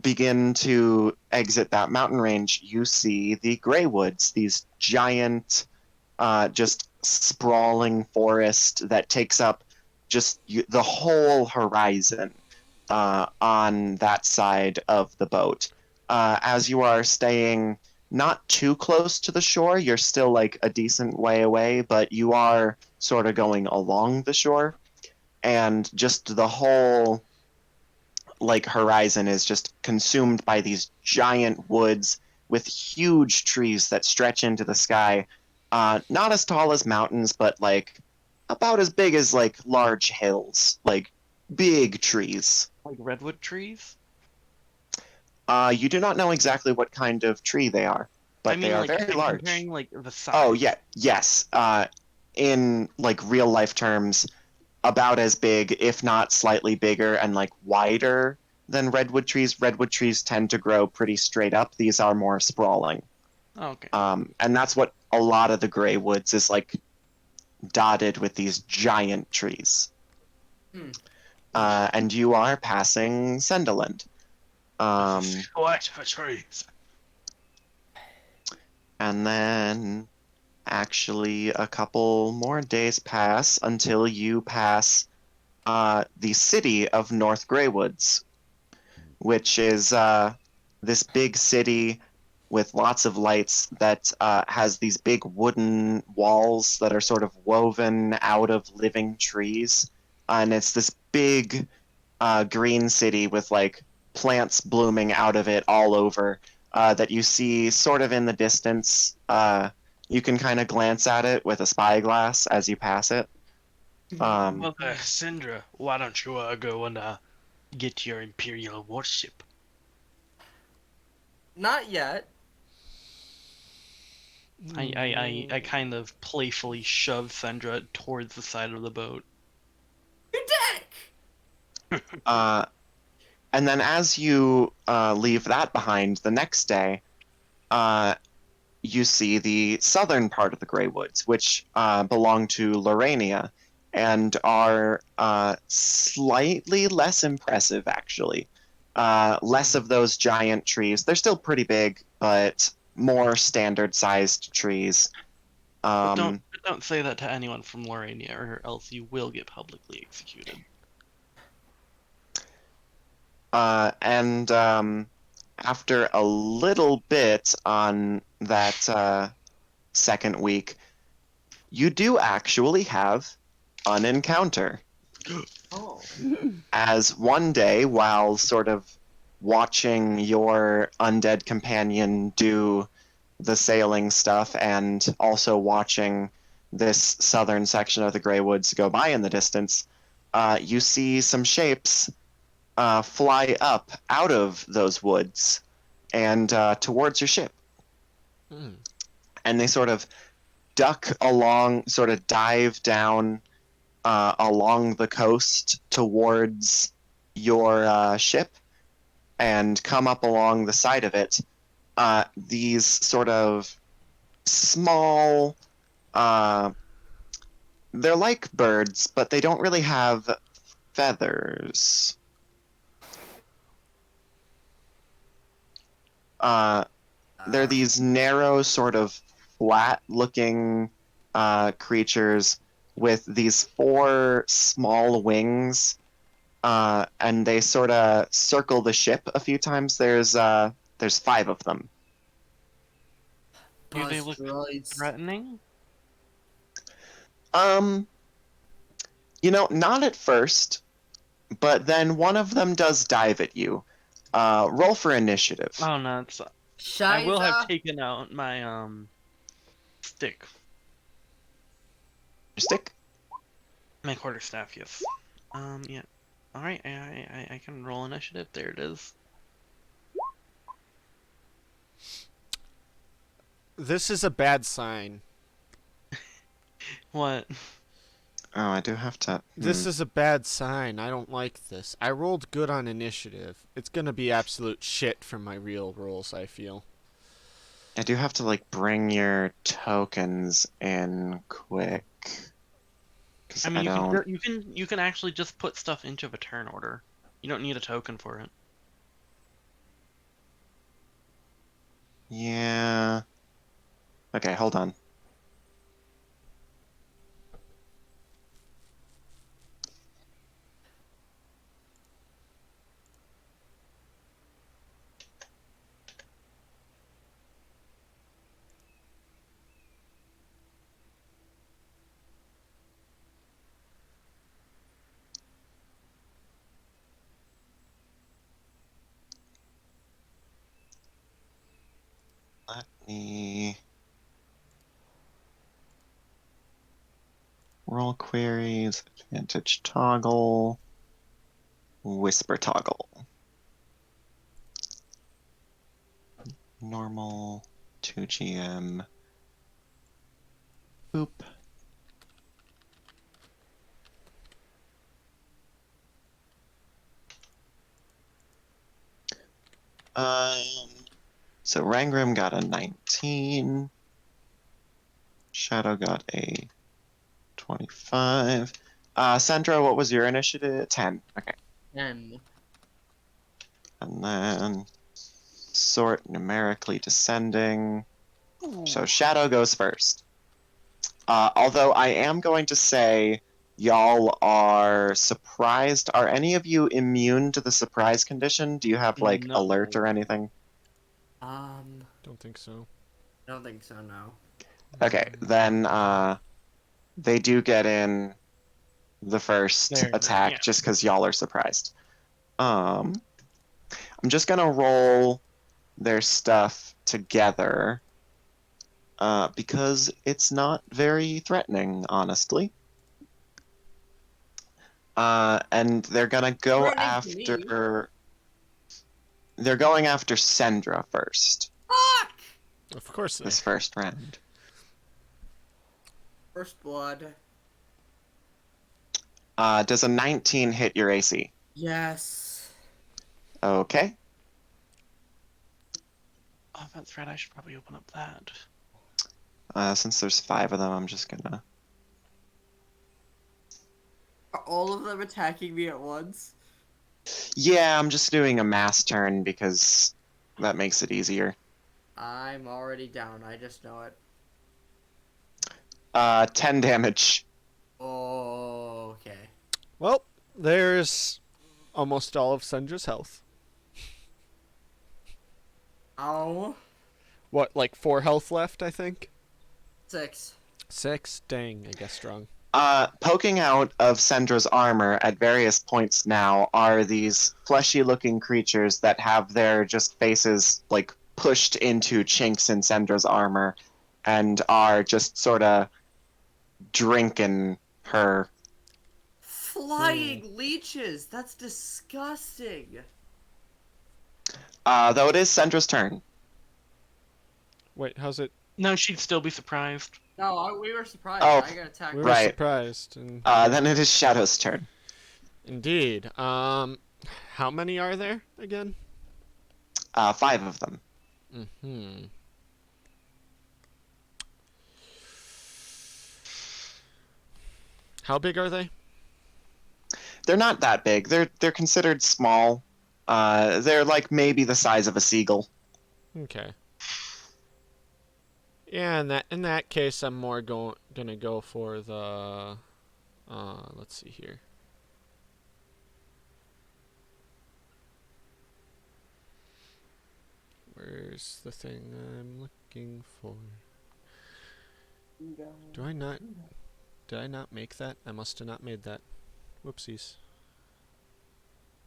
begin to exit that mountain range, you see the Grey Woods, these giant, just sprawling forest that takes up just the whole horizon on that side of the boat. As you are staying not too close to the shore, you're still like a decent way away, but you are sort of going along the shore, and just the whole like horizon is just consumed by these giant woods with huge trees that stretch into the sky. Not as tall as mountains, but like about as big as like large hills, like big trees. Like redwood trees? You do not know exactly what kind of tree they are, I but they mean, are like, very large. comparing, like, the Oh, size. yeah, yes. In like real life terms, about as big, if not slightly bigger and like wider than redwood trees. Redwood trees tend to grow pretty straight up. These are more sprawling. Oh, okay. And that's what a lot of the gray woods is like, dotted with these giant trees. Hmm. And you are passing Sendaland. Um, What for trees? and then actually a couple more days pass until you pass the city of North Greywoods, which is this big city with lots of lights that has these big wooden walls that are sort of woven out of living trees. And it's this big green city with like plants blooming out of it all over that you see sort of in the distance. You can kind of glance at it with a spyglass as you pass it. Um, Well, Sindra, why don't you go and get your Imperial warship? Not yet. I kind of playfully shove Sandra towards the side of the boat. You dick! uh, and then as you leave that behind the next day, uh, you see the southern part of the Grey Woods, which belong to Lorania and are slightly less impressive, actually. Less of those giant trees. They're still pretty big, but more standard sized trees. Um, But don't say that to anyone from Lorania, or else you will get publicly executed. and after a little bit on that second week, you do actually have an encounter. Oh. As one day, while sort of watching your undead companion do the sailing stuff and also watching this southern section of the Grey Woods go by in the distance, you see some shapes fly up out of those woods and towards your ship. Hmm. And they sort of duck along, sort of dive down along the coast towards your ship and come up along the side of it. These sort of small, uh, they're like birds, but they don't really have feathers. Uh, they're these narrow, sort of flat looking creatures with these four small wings, and they sort of circle the ship a few times. There's five of them. Do they Buzz look droids. threatening? Um, not at first, but then one of them does dive at you. Roll for initiative. Oh no, I will have Shiza. taken out my stick, Stick. my quarterstaff. Yes. Yeah. All right, I can roll initiative. There it is. This is a bad sign. What? Oh, I do have to. This is a bad sign. I don't like this. I rolled good on initiative. It's gonna be absolute shit for my real rolls, I feel. I do have to like bring your tokens in quick. Because I I mean, don't. you can actually just put stuff into a turn order. You don't need a token for it. Yeah. Okay, hold on. Let me roll queries, advantage toggle, whisper toggle. Normal, 2GM. Boop. So Rangram got a 19. Shadow got a 25. Sandra, what was your initiative? 10. Okay. And And then sort numerically descending. So Ooh. Shadow goes first. Although I am going to say y'all are surprised. Are any of you immune to the surprise condition? Do you have like No. alert or anything? Don't think so. I don't think so. No. Okay, then they do get in the first Yeah. attack just because y'all are surprised. I'm just gonna roll their stuff together because it's not very threatening, honestly. And they're gonna go Threatening to me. after. They're going after Sendra first. Fuck! Of course they. This first round. First blood. Does a 19 hit your AC? Yes. Okay. Oh, that's right. I should probably open up that. Since there's 5 of them, I'm just gonna. Are all of them attacking me at once? Yeah, I'm just doing a mass turn because that makes it easier. I'm already down. I just know it. 10 damage. Oh, okay. Well, there's almost all of Sendra's health. Ow. What, like 4 health left, I think? 6. 6? Dang, I guess strong. Poking out of Sendra's armor at various points now are these fleshy-looking creatures that have their just faces like pushed into chinks in Sendra's armor, and are just sort of drinking her. Flying leeches! That's disgusting! Though it is Sendra's turn. Wait, how's it? No, she'd still be surprised. No, we were surprised. Oh, I got attacked. We were Right. surprised. And Then it is Shadow's turn. indeed. How many are there again? 5 of them. Mm-hmm. How big are they? They're not that big. They're considered small. They're like maybe the size of a seagull. Okay. Yeah, in that case, I'm more gonna go for the. Let's see here. Where's the thing I'm looking for? Do I not? Did I not make that? I must have not made that. Whoopsies.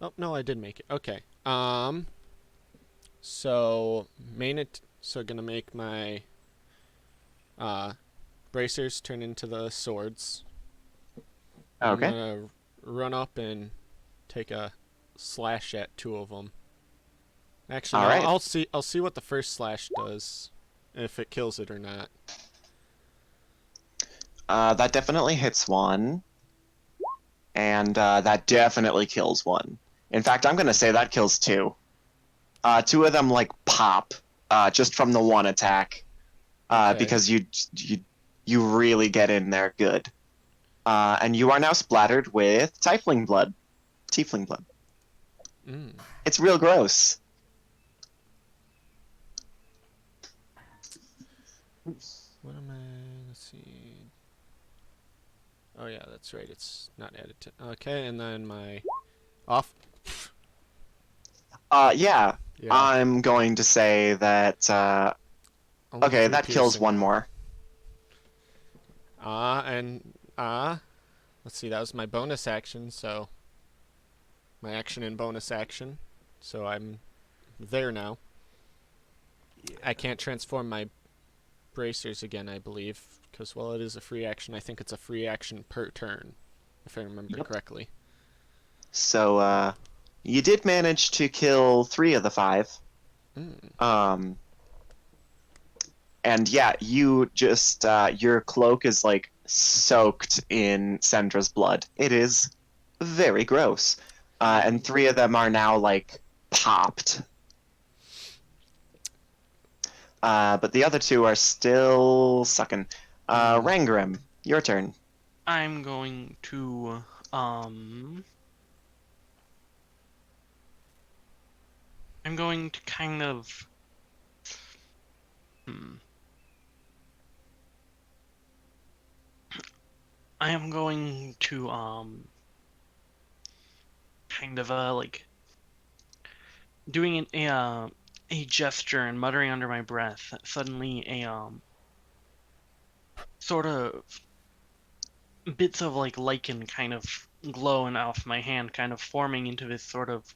Oh no, I did make it. Okay. So so gonna make my bracers turn into the swords. I'm Okay. gonna run up and take a slash at 2 of them. Actually, All no. right. I'll see what the first slash does. if it kills it or not. That definitely hits one, and that definitely kills one. In fact, I'm gonna say that kills two. Two of them like pop, just from the one attack, Okay. because you really get in there good. And you are now splattered with tiefling blood, tiefling blood. Mm. It's real gross. What am I? Let's see. Oh yeah, that's right. It's not added to. Okay, and then my off. Yeah, Yeah. I'm going to say that. Only Okay, 3 that kills piercing one though. more. And let's see. That was my bonus action. So my action and bonus action. So I'm there now. Yeah. I can't transform my bracers again, I believe, because while it is a free action, I think it's a free action per turn, if I remember Yep. correctly. So you did manage to kill 3 of the 5. Mm. And yeah, you just your cloak is like soaked in Sendra's blood. It is very gross. And 3 of them are now like popped. But the other 2 are still sucking. Rangrim, your turn. I'm going to I'm going to kind of I am going to kind of like doing a gesture and muttering under my breath. Suddenly a sort of bits of like lichen kind of glowing off my hand, kind of forming into this sort of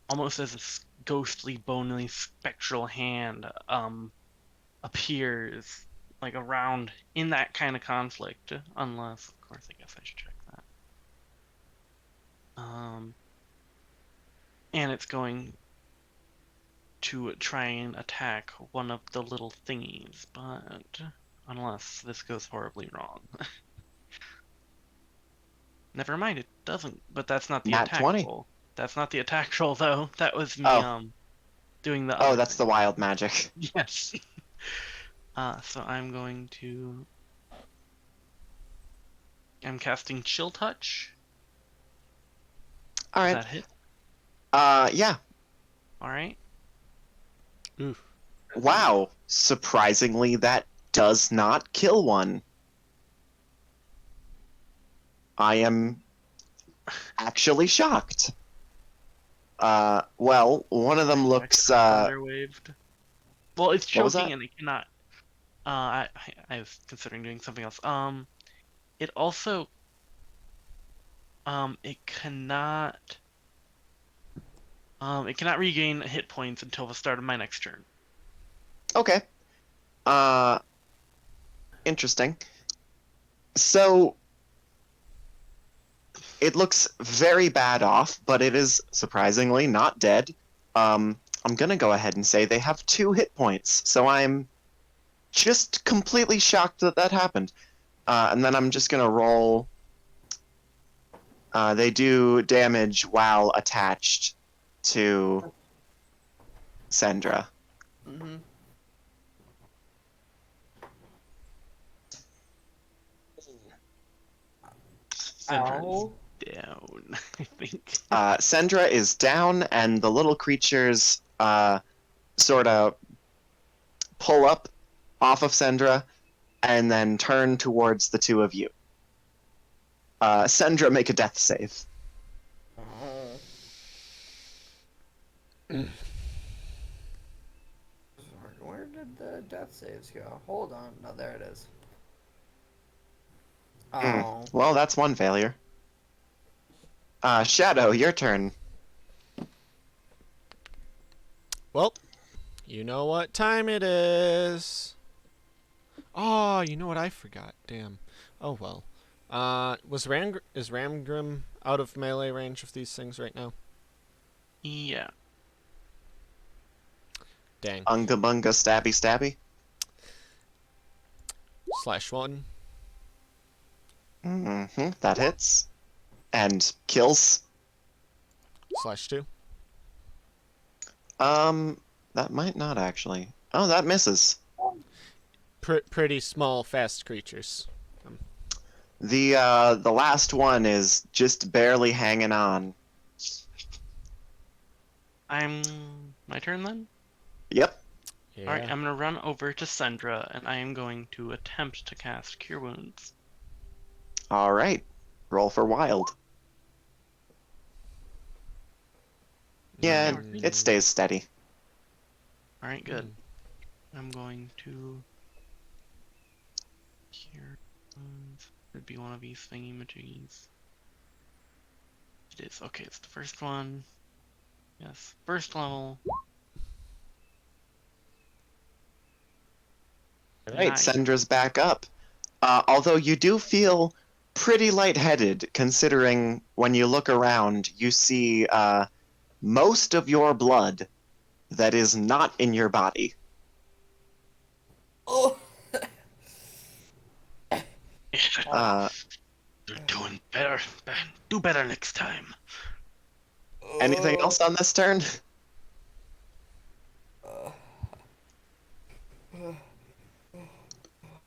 almost as a ghostly, bony, spectral hand appears like around in that kind of conflict. Unless, of course, I guess I should check that. And it's going to try and attack one of the little thingies, but unless this goes horribly wrong. Never mind, it doesn't. But that's not the Nat attack 20. roll. That's not the attack roll, though. That was me Oh, doing the oh, other that's the thing. wild magic. Yes. So I'm going to. I'm casting Chill Touch. All Does right. that hit? Yeah. All right. Oof. Wow. Surprisingly, that does not kill one. I am actually shocked. Well, one of them looks. Thunder waved. Well, it's What was choking that? and it cannot. I was considering doing something else. It also it cannot regain hit points until the start of my next turn. Okay. Uh, interesting. So it looks very bad off, but it is surprisingly not dead. I'm gonna go ahead and say they have 2 hit points, so I'm just completely shocked that that happened. And then I'm just gonna roll. They do damage while attached to Sendra. Mm-hmm. Sendra is Ow. down, I think. Sendra is down, and the little creatures sort of pull up off of Sendra and then turn towards the 2 of you. Sendra, make a death save. Oh. Where did the death saves go? Hold on. No, there it is. Oh. Well, that's one failure. Shadow, your turn. Well, you know what time it is. Oh, you know what I forgot. Damn. Oh well. Is Ramgrim out of melee range of these things right now? Yeah. Dang. Unga bunga stabby stabby. /1. That hits. And kills. /2. That might not actually. Oh, that misses. Pretty small, fast creatures. The last one is just barely hanging on. My turn then? Yep. Yeah. Alright, I'm gonna run over to Sendra, and I am going to attempt to cast Cure Wounds. All right. Roll for wild. Yeah, it stays steady. Alright, good. I'm going to Cure Wounds. It'd be one of these thingy-majiggies. It is. Okay, it's the first one. Yes, first level. All right, Nice. Sendra's back up. Although you do feel pretty lightheaded, considering when you look around, you see most of your blood that is not in your body. Oh. You're doing better. Do better next time. Anything else on this turn?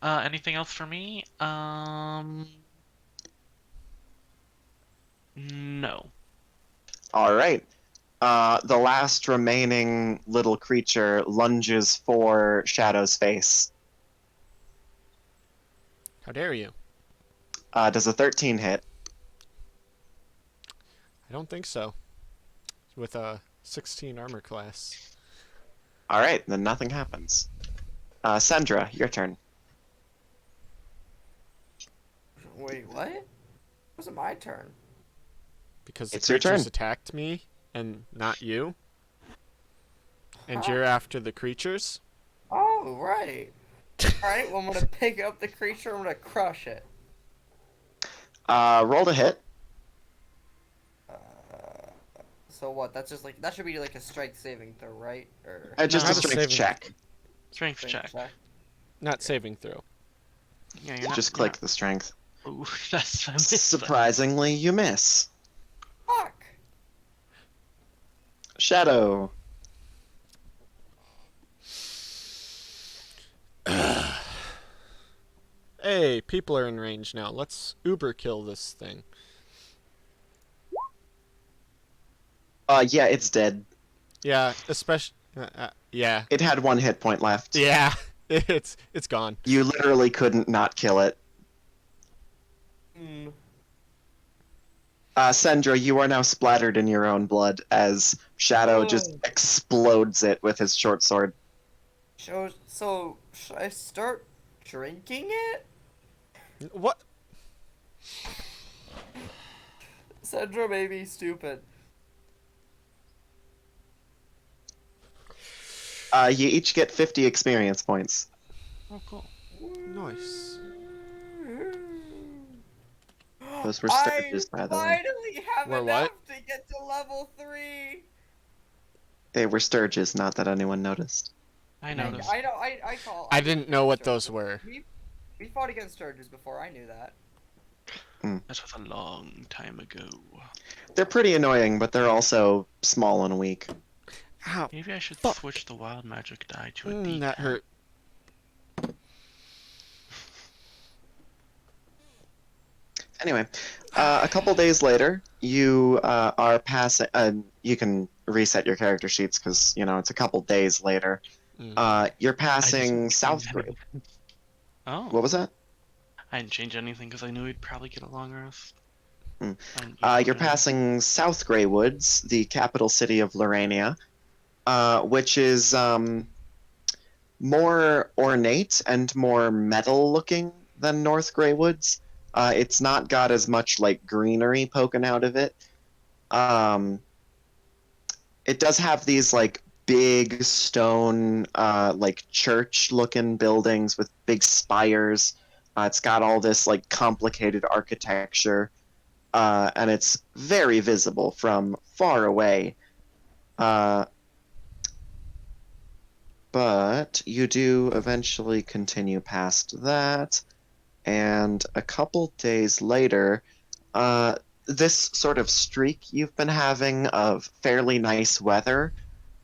Anything else for me? No. All right. The last remaining little creature lunges for Shadow's face. How dare you? Does a 13 hit? I don't think so. With a 16 armor class. All right, then nothing happens. Sandra, your turn. Wait, what? It wasn't my turn. Because the It's your creatures turn. attacked me and not you. And Huh? you're after the creatures? Oh, right. Alright, well, I'm gonna pick up the creature, I'm gonna crush it. Roll to hit. So what? That's just like, that should be like a strength saving throw, right? Or Just No. a Not a strength saving- check. Strength check. Not saving throw. Yeah, you're not. Just click the strength. Ooh, that's I missed that. Surprisingly, you miss. Fuck! Shadow. Hey, people are in range now. Let's uber kill this thing. Yeah, it's dead. Yeah, especially. Yeah. It had 1 hit point left. Yeah. It's gone. You literally couldn't not kill it. Mm. Sandra, you are now splattered in your own blood as Shadow just Oh. explodes it with his short sword. So, should I start drinking it? What? Sandra may be stupid. You each get 50 experience points. Oh, cool. Nice. Those were Sturges, by the way. I finally have Were enough what? to get to level 3! They were Sturges, not that anyone noticed. I noticed. I know, I call. I didn't know what Sturges. those were. We fought against Sturges before, I knew that. That was a long time ago. They're pretty annoying, but they're also small and weak. Ow. Maybe I should Fuck. switch the wild magic die to a D10. That hurt. Anyway, a couple days later, you are passing. You can reset your character sheets because you know it's a couple days later. You're passing South. Oh. What was that? I didn't change anything because I knew we'd probably get a long rest. You're passing South Grey Woods, the capital city of Lorania, which is more ornate and more metal-looking than North Grey Woods. It's not got as much like greenery poking out of it. It does have these like big stone, like church-looking buildings with big spires. It's got all this like complicated architecture. And it's very visible from far away. But you do eventually continue past that, and a couple days later, this sort of streak you've been having of fairly nice weather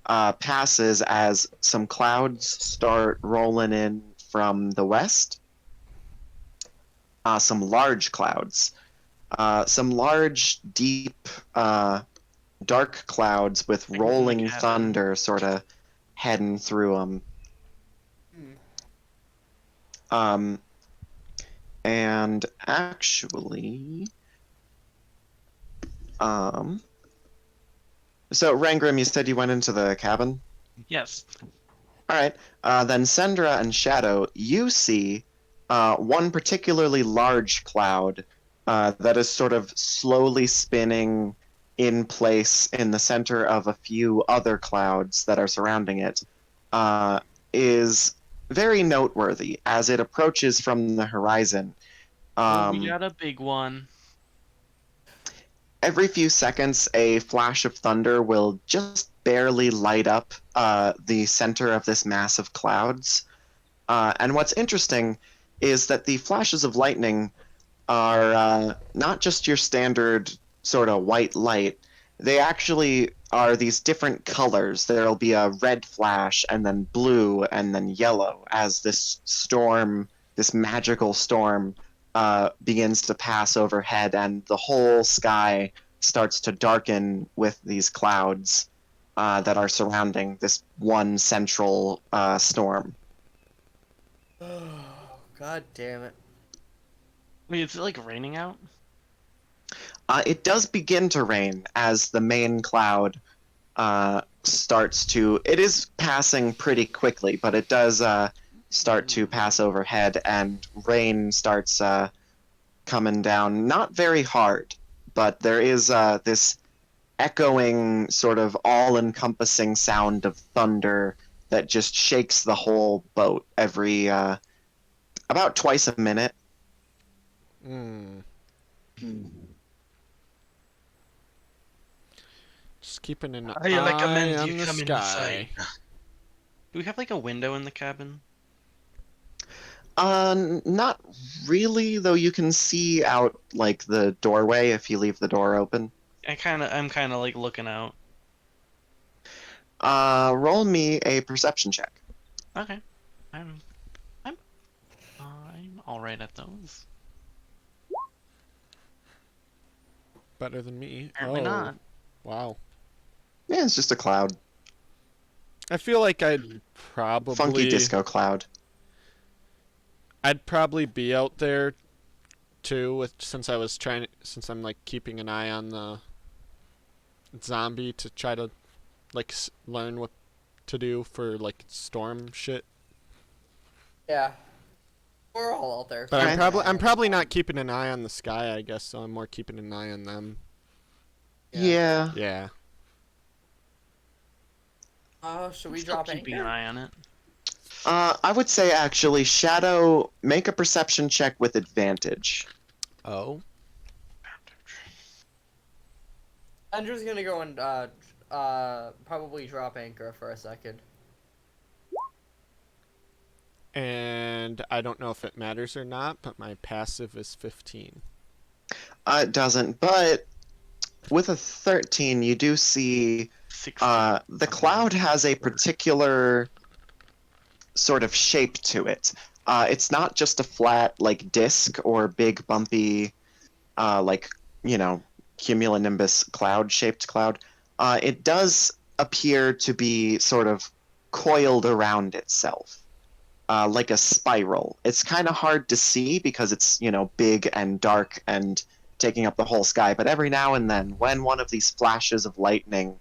passes as some clouds start rolling in from the west. Some large clouds, some large, deep, dark clouds with Things in the rolling cabin. thunder sort of heading through them. Um, and actually, um, so Rangrim, you said you went into the cabin? Yes. All right. Then Sendra and Shadow, you see one particularly large cloud that is sort of slowly spinning in place in the center of a few other clouds that are surrounding it, is very noteworthy as it approaches from the horizon. Oh, we Um, got a big one. every few seconds, a flash of thunder will just barely light up the center of this mass of clouds. And what's interesting is that the flashes of lightning are not just your standard sort of white light. They actually are these different colors. There'll be a red flash, and then blue, and then yellow as this storm, this magical storm, begins to pass overhead, and the whole sky starts to darken with these clouds that are surrounding this one central storm. Oh, god damn it. Wait, is it like raining out? It does begin to rain as the main cloud starts to. It is passing pretty quickly, but it does start to pass overhead, and rain starts coming down. Not very hard, but there is this echoing, sort of all encompassing sound of thunder that just shakes the whole boat every about twice a minute. Hmm. Just keeping an I eye recommend you on the come sky. inside. Do we have like a window in the cabin? Not really, though you can see out like the doorway if you leave the door open. I'm kind of like looking out. Roll me a perception check. Okay. I'm I'm I'm all right at those. Better than me. Apparently not. Wow. Yeah, it's just a cloud. I feel like I'd Funky probably disco cloud. I'd probably be out there too with since I'm like keeping an eye on the zombie to try to like learn what to do for like storm shit. Yeah. We're all out there. But Okay. I'm probably not keeping an eye on the sky, I guess, so I'm more keeping an eye on them. Yeah. Yeah. Should we Still drop keeping anchor? an eye on it. I would say actually, Shadow, make a perception check with advantage. Oh. Andrew's gonna go and probably drop anchor for a second. And I don't know if it matters or not, but my passive is 15. It doesn't, but with a 13, you do see 60. the cloud has a particular sort of shape to it. It's not just a flat like disc or big bumpy like cumulonimbus cloud shaped cloud. It does appear to be sort of coiled around itself. Like a spiral. It's kind of hard to see because it's, big and dark and taking up the whole sky. But every now and then, when one of these flashes of lightning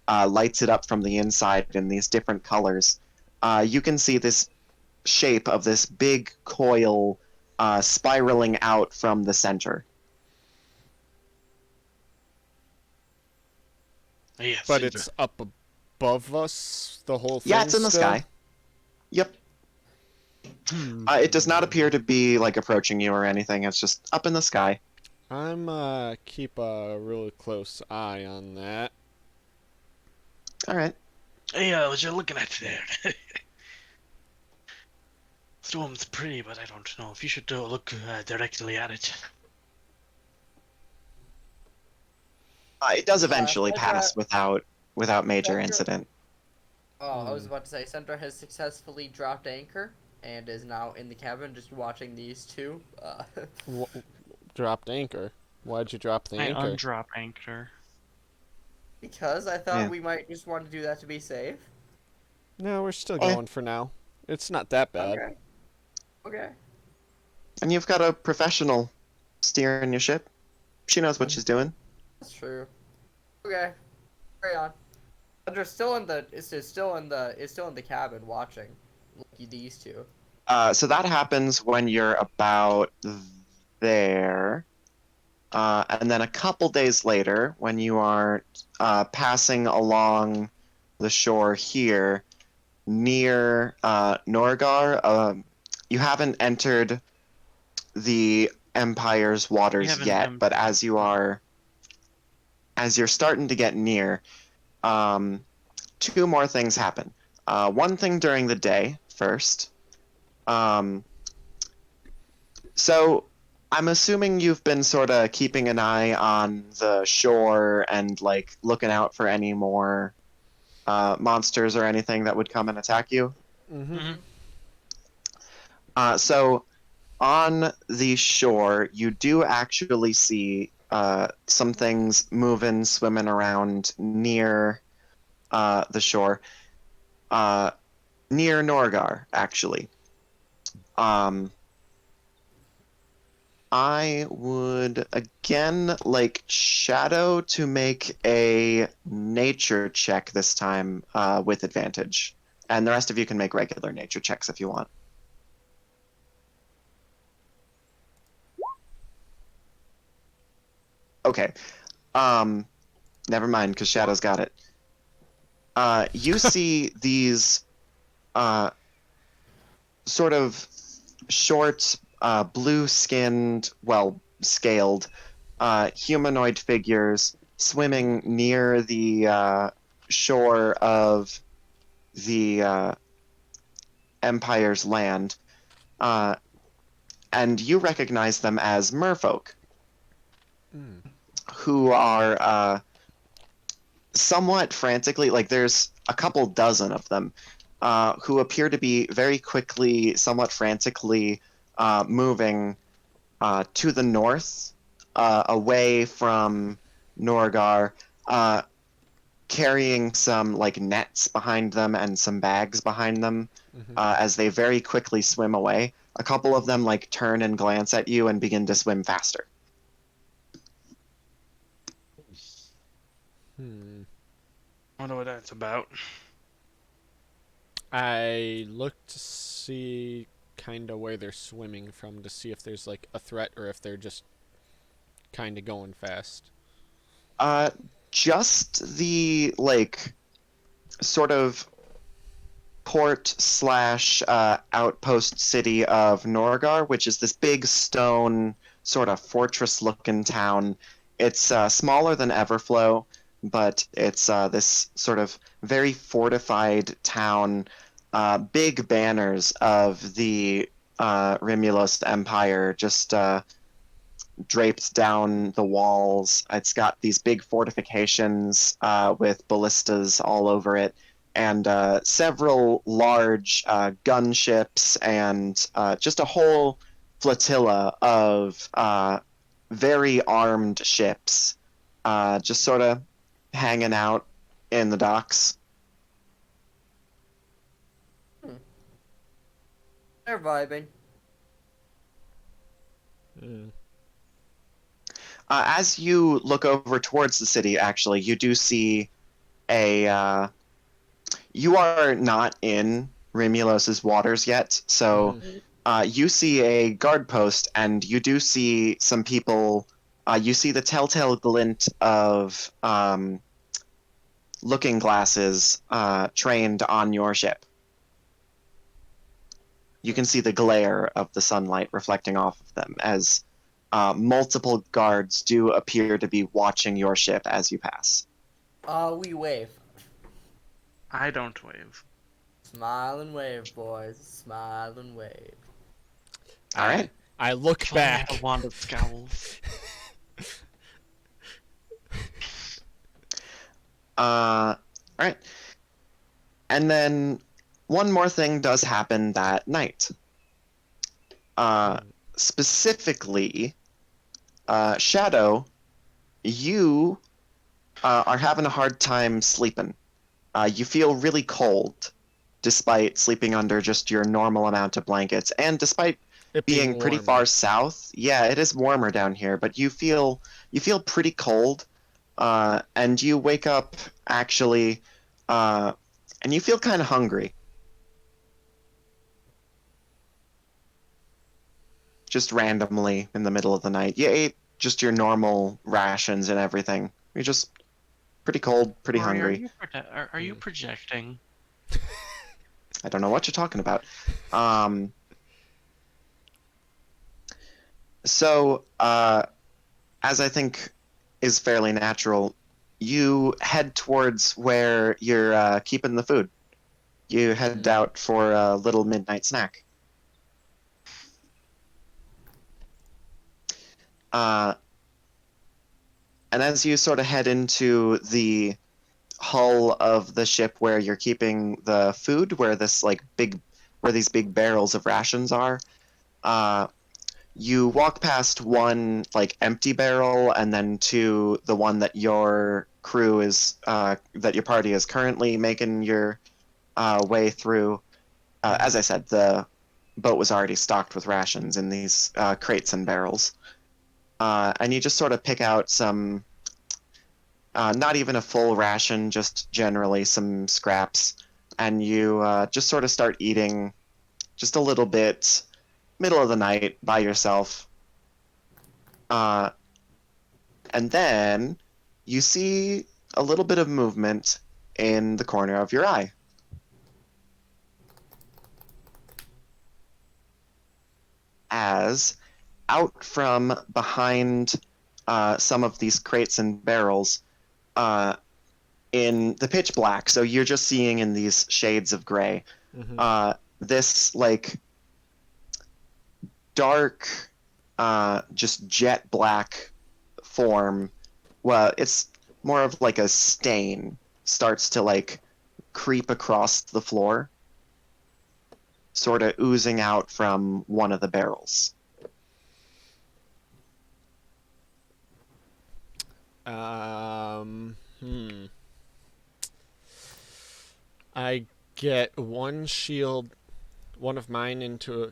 lights it up from the inside in these different colors, you can see this shape of this big coil spiraling out from the center. Yes, But it's up above us, the whole thing. Yeah, it's in the still? sky. Yep. It does not appear to be like approaching you or anything. It's just up in the sky. I'm keep a really close eye on that. All right. Hey, what you looking at there? Storm's pretty, but I don't know if you should look directly at it. It does Yeah, eventually Sandra. pass without major Sandra. incident. Oh, I was Hmm. about to say, Sandra has successfully dropped anchor and is now in the cabin just watching these two. Dropped anchor. Why'd you drop the I anchor? undrop anchor. Because I thought Yeah. we might just want to do that to be safe. No, we're still Eh, going for now. It's not that bad. Okay. Okay. and you've got a professional steering your ship. She knows what she's doing. That's true. Okay. Carry on. Sandra's still in the is still in the cabin watching these two. So that happens when you're about there. And then a couple days later, when you are passing along the shore here near Norgar, you haven't entered the Empire's We waters haven't yet, but as you're starting to get near, um, two more things happen. One thing during the day first. Um, so I'm assuming you've been sort of keeping an eye on the shore and like looking out for any more monsters or anything that would come and attack you. Mm-hmm. hmm So on the shore, you do actually see some things moving, swimming around near the shore, uh, near Norgar, actually. Um, I would again like Shadow to make a nature check this time with advantage. And the rest of you can make regular nature checks if you want. Okay. Um, Never mind, because Shadow's got it. You see these uh, sort of short, blue-skinned, well, scaled humanoid figures swimming near the shore of the Empire's land, uh, and you recognize them as merfolk, Mm. who are somewhat frantically, like there's a couple dozen of them, who appear to be very quickly, somewhat frantically moving to the north, away from Norgar, uh, carrying some like nets behind them and some bags behind them Mm-hmm. as they very quickly swim away. A couple of them like turn and glance at you and begin to swim faster. Hmm. I wonder what that's about. I look to see kind of where they're swimming from to see if there's like a threat or if they're just kind of going fast. Uh, just the like sort of port slash outpost city of Norgar, which is this big stone sort of fortress looking town. It's smaller than Everflow, but it's this sort of very fortified town. Big banners of the Rimulos Empire just draped down the walls. It's got these big fortifications with ballistas all over it, and several large gunships, and just a whole flotilla of very armed ships, just sort of hanging out in the docks. Hmm. They're vibing. Mm. As you look over towards the city, actually, you do see a you are not in Remulos's waters yet, so Mm-hmm. you see a guard post, and you do see some people. You see the telltale glint of looking glasses trained on your ship. You can see the glare of the sunlight reflecting off of them as multiple guards do appear to be watching your ship as you pass. We wave. I don't wave. Smile and wave, boys. Smile and wave. All right. I look If only I had a back. wand of scowls. All right. And then one more thing does happen that night. Uh, specifically, Shadow, you are having a hard time sleeping. You feel really cold, despite sleeping under just your normal amount of blankets, and despite It being being pretty warmer. far south. Yeah, it is warmer down here, but you feel pretty cold, and you wake up actually, uh, and you feel kind of hungry. Just randomly in the middle of the night. You ate just your normal rations and everything. You're just pretty cold, pretty Rory, hungry. are you projecting? I don't know what you're talking about. Um, so, as I think is fairly natural, you head towards where you're keeping the food. You head out for a little midnight snack. Uh, and as you sort of head into the hull of the ship where you're keeping the food, where these big barrels of rations are, uh, you walk past one like empty barrel, and then to the one that your crew is that your party is currently making your way through. As I said, the boat was already stocked with rations in these crates and barrels, and you just sort of pick out some. Not even a full ration, just generally some scraps, and you just sort of start eating just a little bit, middle of the night by yourself. Uh, and then you see a little bit of movement in the corner of your eye. As out from behind some of these crates and barrels, uh, in the pitch black, so you're just seeing in these shades of gray, this like dark, just jet black form. Well, it's more of like a stain starts to like creep across the floor, sort of oozing out from one of the barrels. Um, hmm. I get one of mine into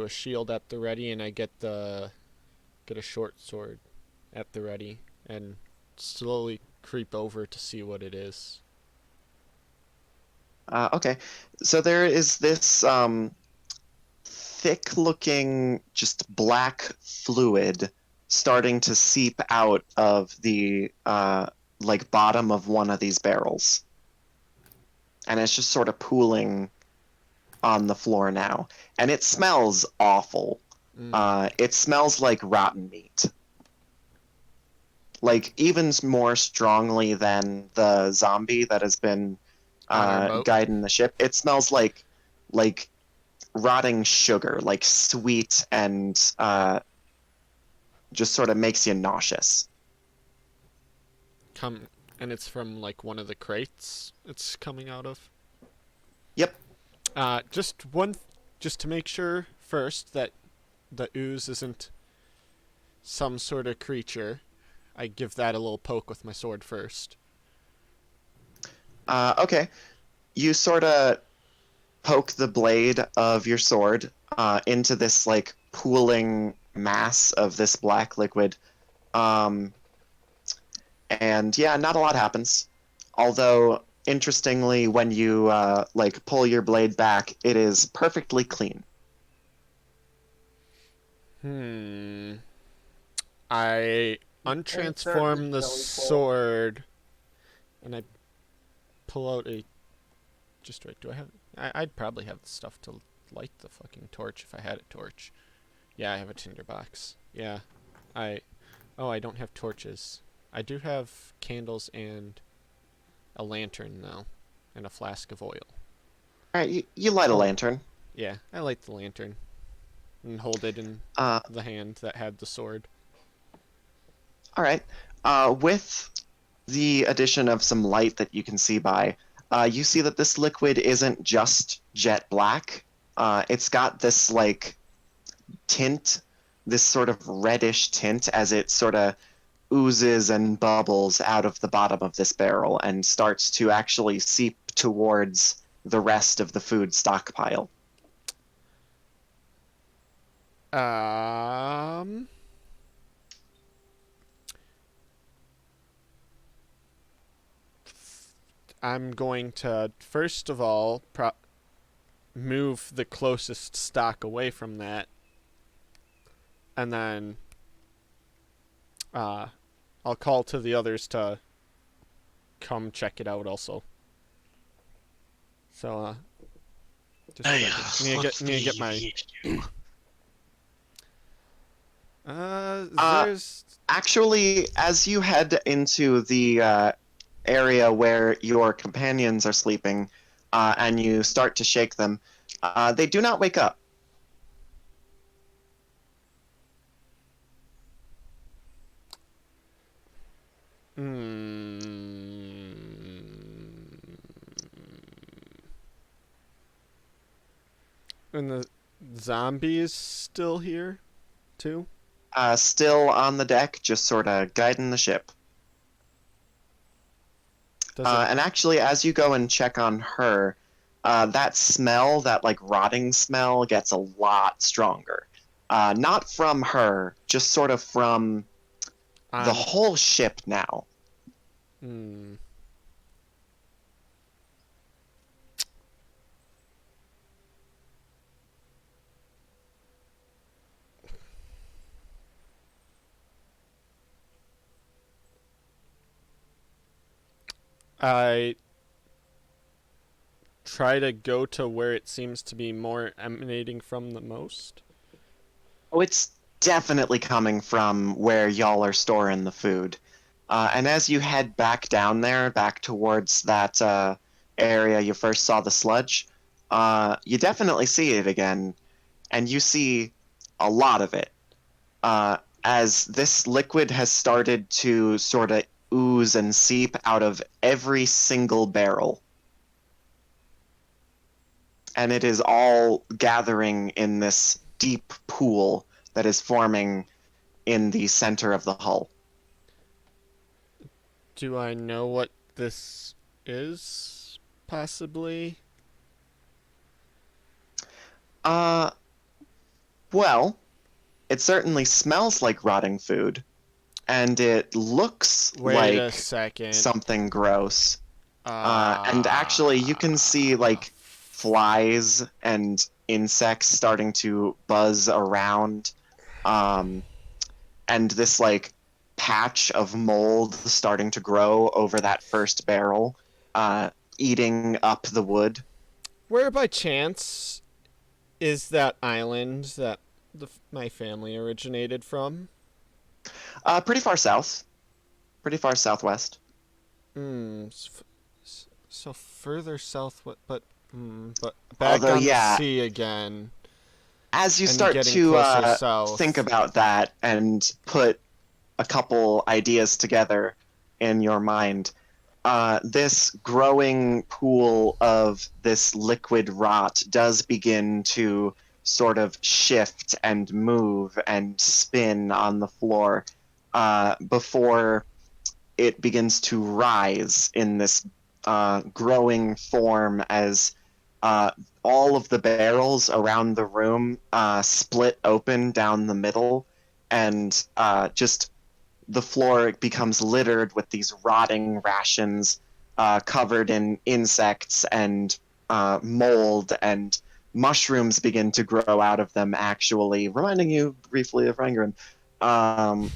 a shield at the ready, and I get a short sword at the ready, and slowly creep over to see what it is. Okay, so there is this thick-looking, just black fluid starting to seep out of the like bottom of one of these barrels, and it's just sort of pooling on the floor now, and it smells awful. It smells like rotten meat, like even more strongly than the zombie that has been On our boat. guiding the ship. It smells like rotting sugar, like sweet, and just sort of makes you nauseous. And it's from like one of the crates it's coming out of. Yep. Just to make sure first that the ooze isn't some sort of creature, I give that a little poke with my sword first. Okay. You sort of poke the blade of your sword into this like pooling mass of this black liquid. Um, and yeah, not a lot happens. Although, interestingly, when you like pull your blade back, it is perfectly clean. I Insert untransform the jelly pole. sword, and I pull out a. Just wait. Do I have? I'd probably have the stuff to light the fucking torch if I had a torch. Yeah, I have a tinderbox. Yeah, I. Oh, I don't have torches. I do have candles and a lantern though, and a flask of oil. All right, you light a Oh. lantern. Yeah, I light the lantern and hold it in Uh, the hand that had the sword. all right. With the addition of some light that you can see by, you see that this liquid isn't just jet black. It's got this like tint, this sort of reddish tint as it sort of oozes and bubbles out of the bottom of this barrel and starts to actually seep towards the rest of the food stockpile. Um, I'm going to first of all move the closest stock away from that, and then uh, I'll call to the others to come check it out also. So just a second. Need to get my. Uh, There's. Actually, as you head into the area where your companions are sleeping, and you start to shake them, they do not wake up. Hmm. And the zombies still here, too? Still on the deck, just sort of guiding the ship. Does it? And actually, as you go and check on her, that smell, that like rotting smell, gets a lot stronger. Not from her, just sort of from the On. whole ship now. Hmm. I try to go to where it seems to be more emanating from the most. Oh, it's definitely coming from where y'all are storing the food. And as you head back down there, back towards that area you first saw the sludge, you definitely see it again, and you see a lot of it. As this liquid has started to sort of ooze and seep out of every single barrel. And it is all gathering in this deep pool that is forming in the center of the hull. Do I know what this is? Possibly. Uh, well, it certainly smells like rotting food, and it looks Wait a like second. something gross. And actually, you can see Uh, like flies and insects starting to buzz around, um, and this like patch of mold starting to grow over that first barrel, eating up the wood. where by chance is that island that my family originated from? Pretty far south, pretty far southwest. Hmm. So further south, but back Although, on the yeah, sea again as you and start getting to closer think south. about that and put a couple ideas together in your mind, this growing pool of this liquid rot does begin to sort of shift and move and spin on the floor before it begins to rise in this growing form as uh, all of the barrels around the room split open down the middle, and just the floor becomes littered with these rotting rations covered in insects and mold, and mushrooms begin to grow out of them, actually, reminding you briefly of Rangarin. Um,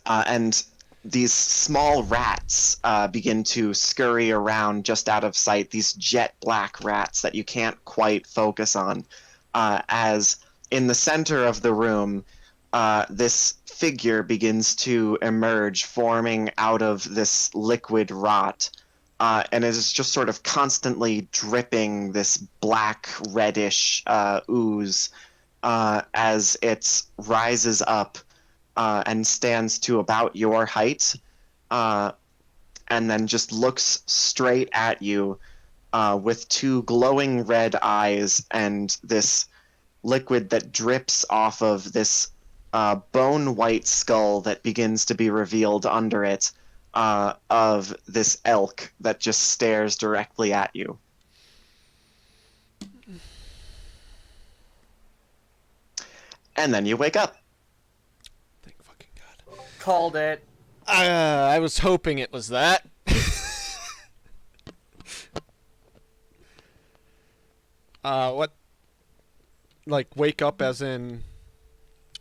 and these small rats begin to scurry around just out of sight, these jet black rats that you can't quite focus on, as in the center of the room, this figure begins to emerge, forming out of this liquid rot. and it is just sort of constantly dripping this black, reddish ooze as it rises up and stands to about your height, and then just looks straight at you with two glowing red eyes and this liquid that drips off of this bone white skull that begins to be revealed under it of this elk that just stares directly at you. And then you wake up. Thank fucking God. Called it. I was hoping it was that. What? Like wake up as in,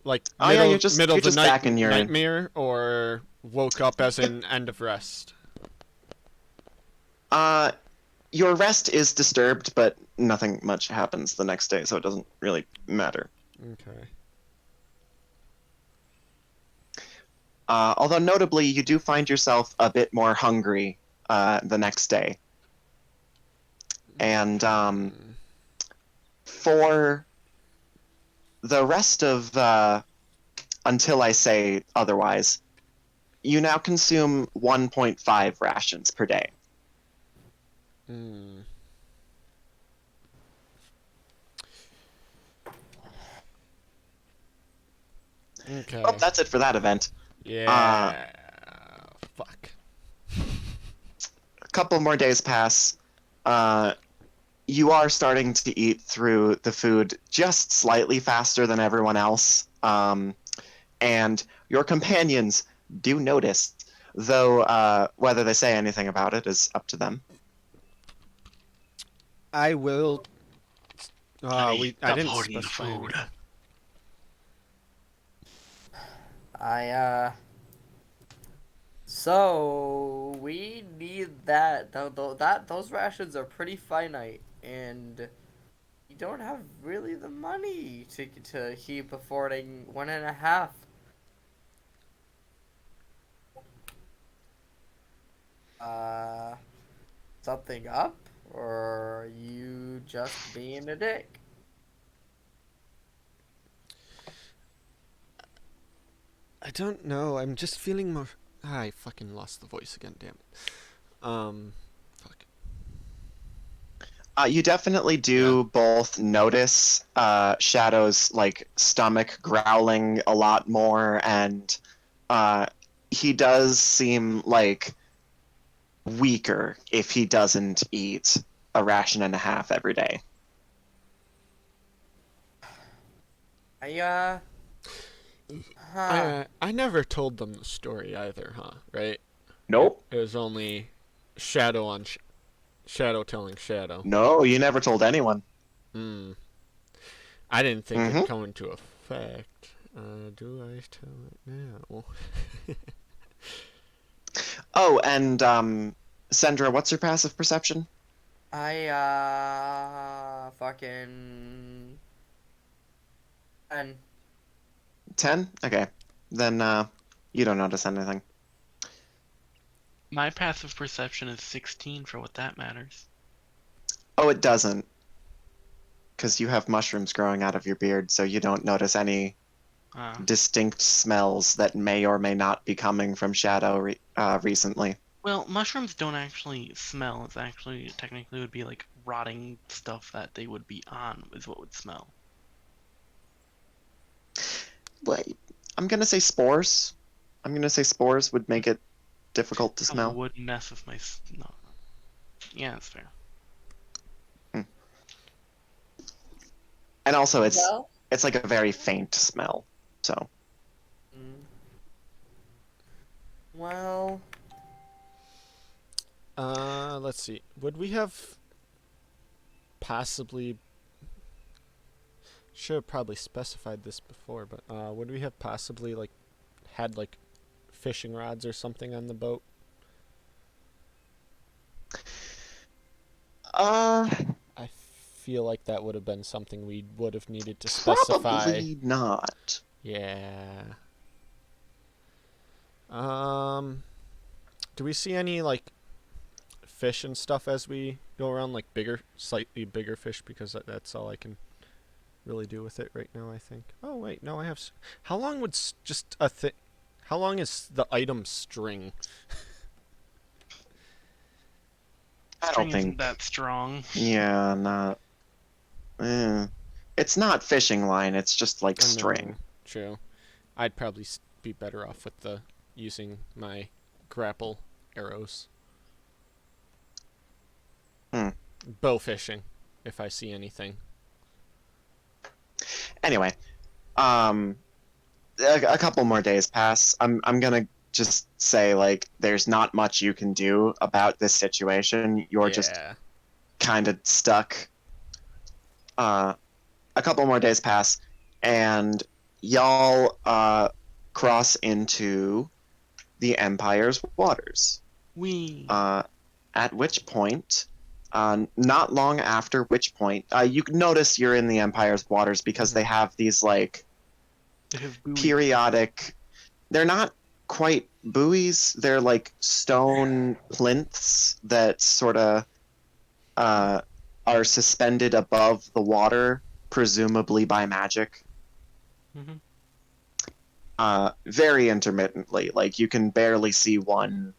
like Oh, middle, yeah, you're just middle of the night back in your nightmare, or woke up as in end of rest? Your rest is disturbed, but nothing much happens the next day, so it doesn't really matter. Okay. Although notably, you do find yourself a bit more hungry the next day. And for the rest of until I say otherwise, you now consume 1.5 rations per day. Hmm. Okay. Well, that's it for that event. Yeah. Fuck. A couple more days pass. You are starting to eat through the food just slightly faster than everyone else. And your companions do notice, though whether they say anything about it is up to them. I will. I Stop didn't hoarding the specify food. anything. So we need that. Those rations are pretty finite, and you don't have really the money to keep affording 1.5. Uh, Something up, or are you just being a dick? I don't know. I'm just feeling more. I fucking lost the voice again. Damn it. Fuck. You definitely do both notice Shadow's like stomach growling a lot more, and he does seem like weaker if he doesn't eat a ration and a half every day. I never told them the story either, huh? Right? Nope. It was only Shadow on Shadow telling Shadow. No, you never told anyone. Hmm. I didn't think Mhm. it'd come into effect. Do I tell it now? Oh, and Sandra, what's your passive perception? Fucking. And 10? Okay. Then you don't notice anything. My passive perception is 16 for what that matters. Oh, it doesn't. Because you have mushrooms growing out of your beard, so you don't notice any distinct smells that may or may not be coming from Shadow recently. Well, mushrooms don't actually smell. It's actually technically would be like rotting stuff that they would be on is what would smell. Wait, I'm gonna say spores. I'm gonna say spores would make it difficult to I smell. wouldn't mess with my no. Yeah, that's fair. And also, it's well, like a very faint smell. So well, Let's see. Would we have possibly should have probably specified this before, but would we have possibly like had like fishing rods or something on the boat? I feel like that would have been something we would have needed to specify. Probably not. Yeah. Do we see any like fish and stuff as we go around, like slightly bigger fish, because that's all I can really do with it right now, I think. Oh wait, no, I have. How long would just a thing? How long is the item string? I don't String isn't think. that strong. Yeah, not. Eh. It's not fishing line. It's just like No, string. true. I'd probably be better off with the using my grapple arrows. Bow fishing, if I see anything. Anyway, a couple more days pass. I'm gonna just say like there's not much you can do about this situation. You're just kind of stuck. A couple more days pass, and y'all cross into the Empire's waters. We. At which point, not long after which point, you notice you're in the Empire's waters because they have these like periodic. They're not quite buoys. They're like stone plinths that sort of are suspended above the water, presumably by magic. Very intermittently. Like you can barely see one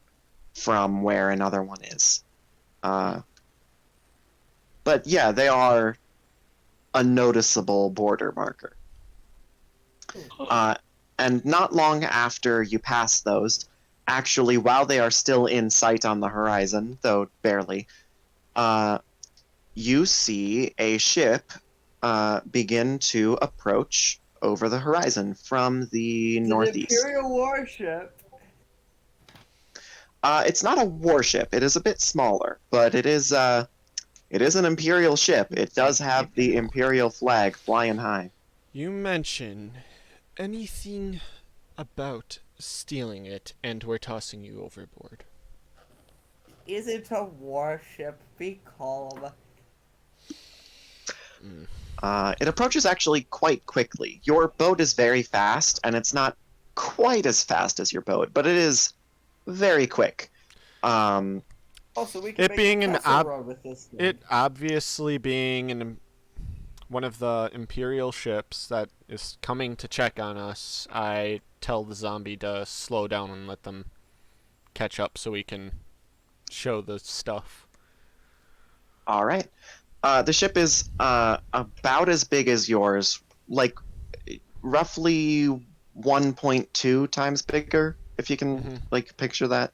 from where another one is. But yeah, they are a noticeable border marker. And not long after you pass those, actually, while they are still in sight on the horizon, though barely, you see a ship begin to approach over the horizon from the northeast. An Imperial warship. It's not a warship. It is a bit smaller, but it is an Imperial ship. It does have the Imperial flag flying high. You mention anything about stealing it, and we're tossing you overboard. Is it a warship? Be calm. It approaches actually quite quickly. Your boat is very fast, and it's not quite as fast as your boat, but it is very quick. Also, we can It make being a an castle run with this thing. It obviously being one of the Imperial ships that is coming to check on us, I tell the zombie to slow down and let them catch up so we can show the stuff. All right. The ship is about as big as yours, like roughly 1.2 times bigger, if you can like picture that.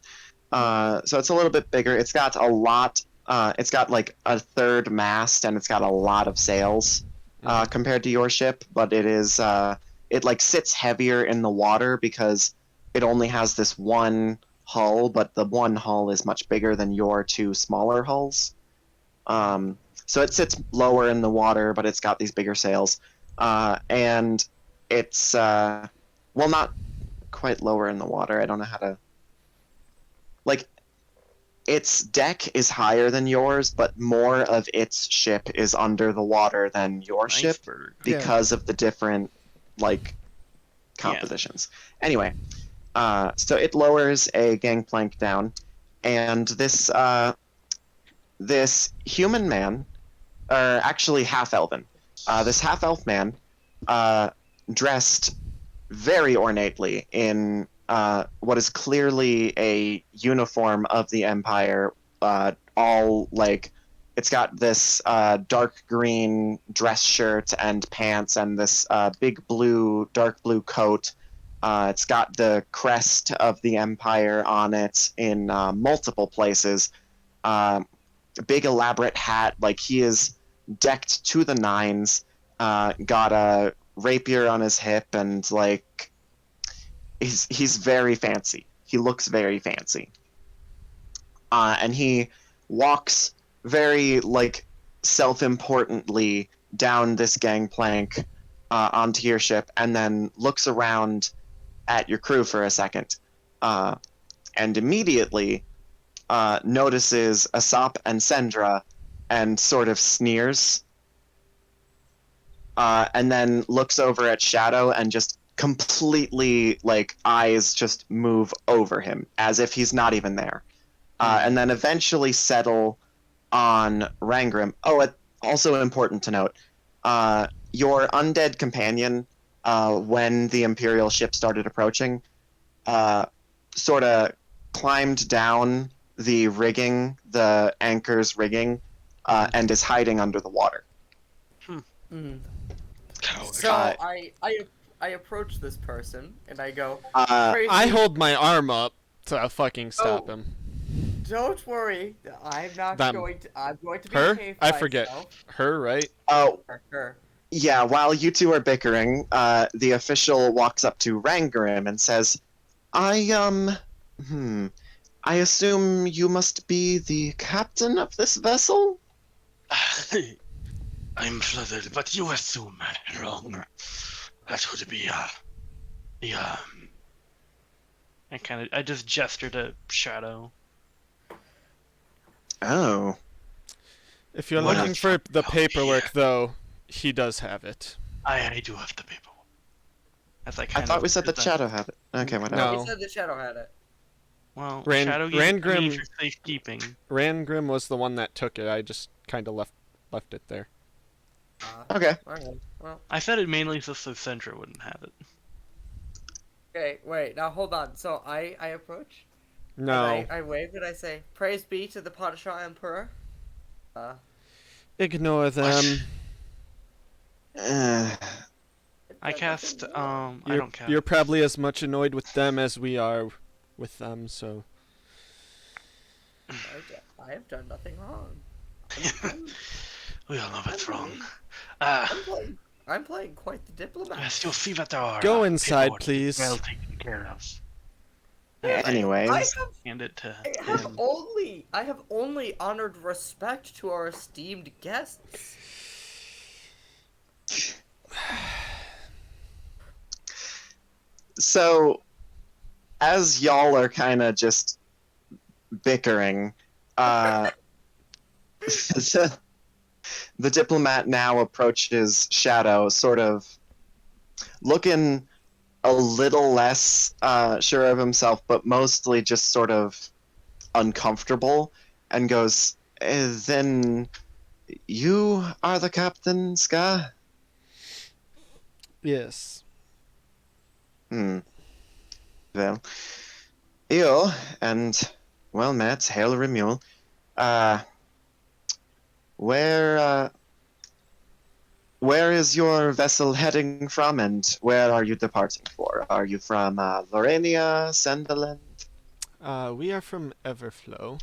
So it's a little bit bigger. It's got a lot. It's got like a third mast, and it's got a lot of sails compared to your ship. But it is it like sits heavier in the water because it only has this one hull, but the one hull is much bigger than your two smaller hulls. So it sits lower in the water, but it's got these bigger sails, and it's well, not quite lower in the water. I don't know how to. Like, its deck is higher than yours, but more of its ship is under the water than your ship because of the different, like, compositions. Yeah. Anyway, so it lowers a gangplank down, and this human man, or actually half-elven, this half-elf man, dressed very ornately in what is clearly a uniform of the Empire, all like it's got this dark green dress shirt and pants and this dark blue coat. It's got the crest of the Empire on it in multiple places. Big elaborate hat, like he is decked to the nines. Got a rapier on his hip, and like he's very fancy. He looks very fancy. And he walks very like self-importantly down this gangplank onto your ship, and then looks around at your crew for a second, and immediately notices Asap and Sendra and sort of sneers, and then looks over at Shadow and just completely, like, eyes just move over him as if he's not even there. and then eventually settle on Rangrim. Oh, also important to note, your undead companion, when the Imperial ship started approaching, sort of climbed down the rigging, the anchor's rigging, and is hiding under the water. Mhm. Coward. So Uh, I approach this person and I go, Uh, "Praise I be- hold my arm up to fucking stop Oh. him. Don't worry, I'm not Them. going to. I'm going to Her? behave I myself. forget. Her, right? oh, Her. yeah, while you two are bickering, the official walks up to Rangrim and says, I assume you must be the captain of this vessel? I'm flattered, but you assume wrong. That would be I just gestured to Shadow. Oh. If you're What looking a- for the Oh, paperwork, yeah. though, he does have it. I do have the paperwork. As I I kind thought of we said that present- Shadow had it. Okay, whatever. No. We said the shadow had it. Well, Ran- Shadow gave it to me Rangrim- for safekeeping. Rangrim was the one that took it. I just kind of left it there. Okay. Alright. Well, I said it mainly so Centra wouldn't have it. okay. Wait. Now hold on. So I approach. No. And I wave and I say, "Praise be to the Padishah Emperor." Ignore them. Uh, I cast I You're, don't cast. you're probably as much annoyed with them as we are with them, so. I have done nothing wrong. We all know what's wrong. I'm playing quite the diplomat. Yes, you'll see that there are. Go inside, paperwork please. Well taken care of. anyways. Hand it to I him. have only honored respect to our esteemed guests. So, as y'all are kind of just bickering, the diplomat now approaches Shadow, sort of looking a little less sure of himself, but mostly just sort of uncomfortable, and goes, Then you are the captain, Ska? Yes. Hmm. Well, you and well met, hail Remule. Where is your vessel heading from, and where are you departing for? Are you from Lorenia, Sendaland? We are from Everflow,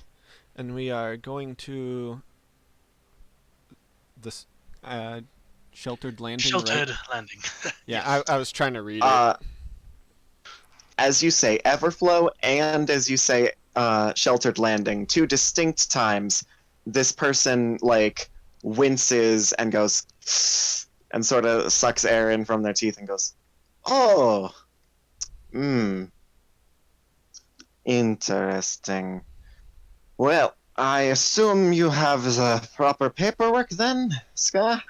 and we are going to this sheltered landing. Sheltered Right? landing. Yeah, I was trying to read Uh, it. as you say Everflow, and as you say Sheltered Landing, two distinct times, this person like winces and goes and sort of sucks air in from their teeth and goes, "Oh, interesting. Well, I assume you have the proper paperwork then, Ska?"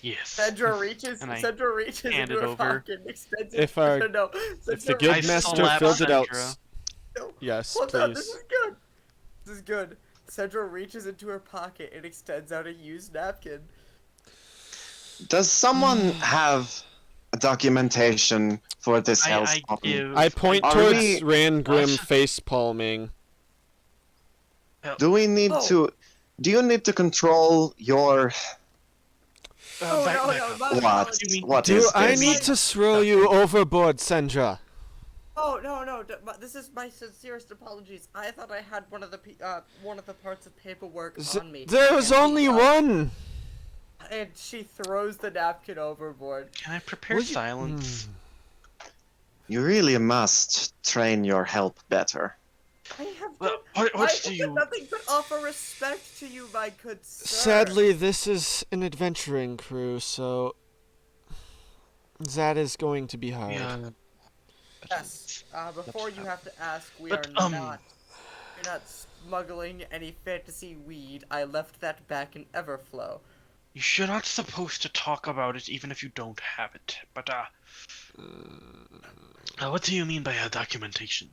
Yes. Cedra reaches And I into hand it her over. pocket and extends If it. our- No, If the Cedra guild I reaches- master slap filled it out. Sandra. No, Yes, hold on, this please. is good. This is good. Cedra reaches into her pocket and extends out a used napkin. Does someone have a documentation for this I hellstorm? give. I point Are towards we- Rangrim What? face palming. Do we need Oh. to? Do you need to control your Oh, back no, up. my what? apologies. You mean- What Do is I this? need to throw you overboard, Sandra? Oh no, this is my sincerest apologies. I thought I had one of the parts of paperwork on me. There was And only she, one. And she throws the napkin overboard. Can I prepare Would you- silence? You really must train your help better. I have Well, done, what I do have you? done nothing but offer respect to you, my good sir. Sadly, this is an adventuring crew, so that is going to be hard. Yeah. Yes. Before you have to ask, we But, are not. We're not smuggling any fantasy weed. I left that back in Everflow. You're not supposed to talk about it even if you don't have it. But what do you mean by documentation?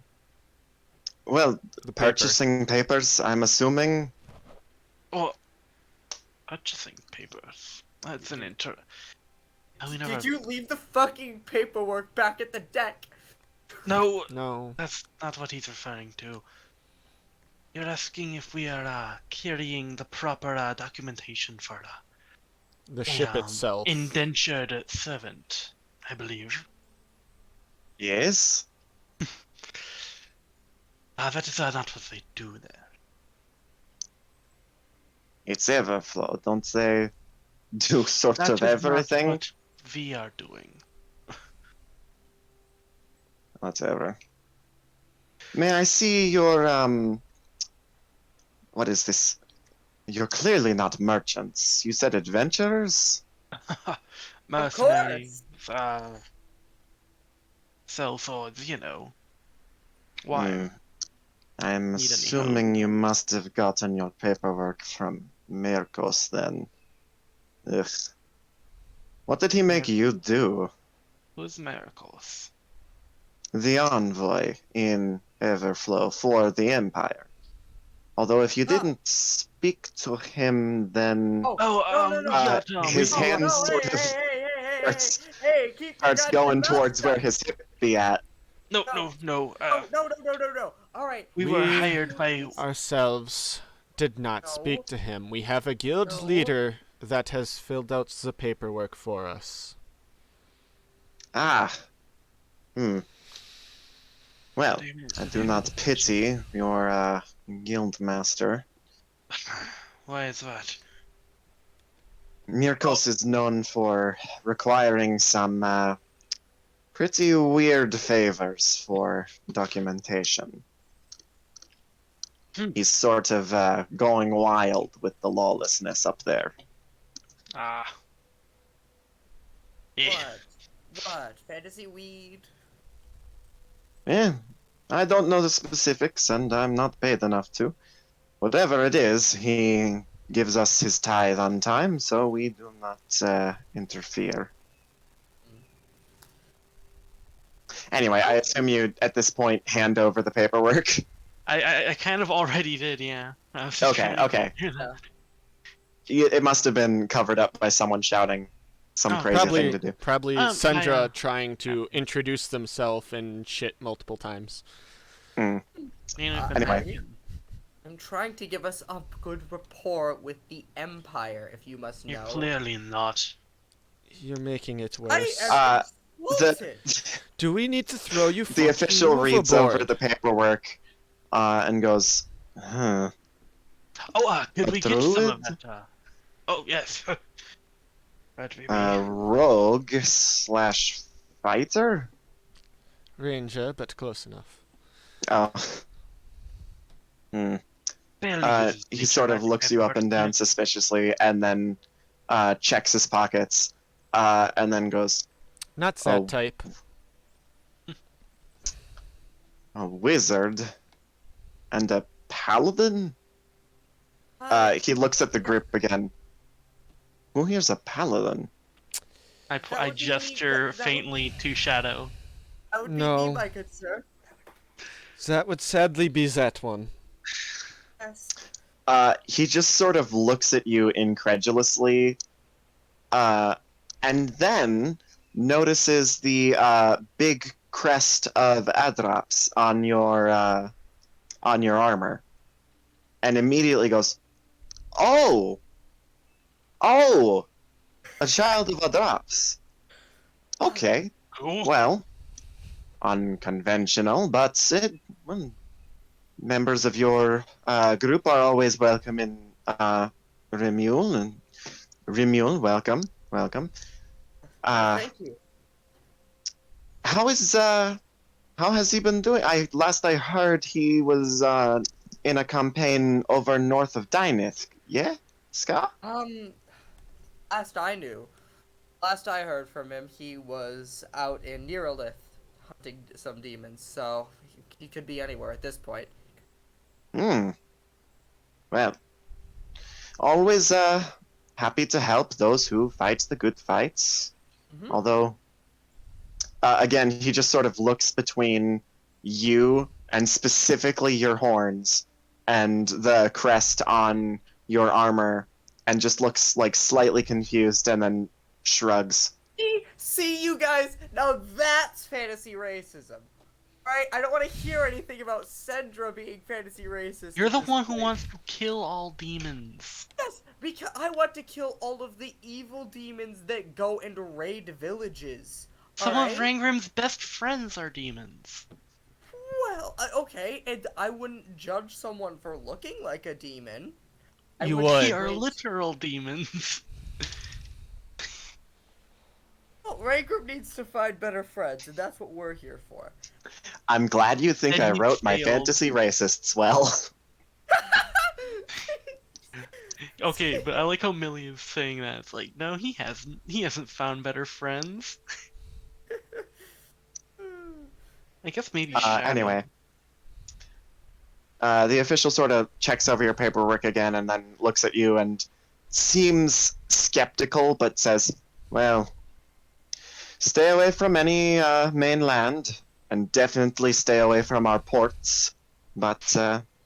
Well, The paper. purchasing papers, I'm assuming. Oh, purchasing papers. That's an No, we never. Did you leave the fucking paperwork back at the deck? No, No. that's not what he's referring to. You're asking if we are carrying the proper documentation for The ship itself. indentured servant, I believe. Yes. That is not what they do there. It's Everflow. Don't they do sort That of is not everything? what we are doing. Whatever. May I see your what is this? You're clearly not merchants. You said adventurers? Mercenaries, sell swords, you know. Why? Hmm. I'm Need any assuming you must have gotten your paperwork from Mirkos then. Ugh. What did he make you do? Who's Miracles? The envoy in Everflow for the Empire. Although if you didn't speak to him, then Oh, Oh, no. yeah, Tom, his we- hands no, sort hey, of hey, starts- hey, keep your starts goddamn going mouth towards where shut. his hip be at. No. Oh, No. no. All right. We were hired by. Ourselves did not No. speak to him. We have a guild No. leader that has filled out the paperwork for us. Ah. Hmm. Well, I do not pity your guild master. Why is that? Mirkos is known for requiring some pretty weird favors for documentation. Hmm. He's sort of going wild with the lawlessness up there. Ah. Yeah. What? Fantasy weed? Eh, I don't know the specifics, and I'm not paid enough to. Whatever it is, he gives us his tithe on time, so we do not interfere. Anyway, I assume you, at this point, hand over the paperwork. I kind of already did, yeah. I was just Okay, trying to okay. hear that. It must have been covered up by someone shouting some Oh, crazy thing to do. Probably I, Sandra trying to introduce themselves and shit multiple times. You know, Anyway. I'm trying to give us a good rapport with the Empire, if you must know. You're clearly not. You're making it I worse. am The, explosive. Do we need to throw you the official fucking reads overboard? over the paperwork and goes, huh. Oh, could we get some of Druid? that? Oh, yes. Right, baby. Rogue slash fighter? Ranger, but close enough. Oh. Hmm. Barely uses He nature sort of magic looks you up and down paperwork. suspiciously and then checks his pockets and then goes, Not that Oh. type. a wizard and a paladin? He looks at the group again. Who here's a paladin? I That would be- gesture that would- faintly to Shadow. That would be No. me, my good sir. That would sadly be that one. Yes. He just sort of looks at you incredulously, and then notices the big crest of Adrops on your armor, and immediately goes, "Oh, a child of Adrops. Okay, Cool. well, unconventional, but well, members of your group are always welcome in Remule, and Remule, welcome. Thank you. How has he been doing? Last I heard he was in a campaign over north of Dynith. Yeah, Ska? Last I heard from him, he was out in Neuralith hunting some demons, so he could be anywhere at this point. Hmm. Well, always happy to help those who fight the good fights. Mhm. Although, again, he just sort of looks between you and specifically your horns and the crest on your armor, and just looks like slightly confused and then shrugs. See, you guys, now that's fantasy racism. Right? I don't want to hear anything about Sendra being fantasy racist. You're at the this one who point. wants to kill all demons. Yes, because I want to kill all of the evil demons that go and raid villages. Some of Alright? Rangrim's best friends are demons. Well, okay, and I wouldn't judge someone for looking like a demon. You would would. They are think- literal demons. Well, Ray Group needs to find better friends, and that's what we're here for. I'm glad you think And I he wrote my failed. fantasy racists well. Okay, but I like how Millie is saying that. It's like, no, he hasn't. He hasn't found better friends. I guess maybe Shadow. Anyway, the official sort of checks over your paperwork again and then looks at you and seems skeptical, but says, "Well, stay away from any mainland, and definitely stay away from our ports. But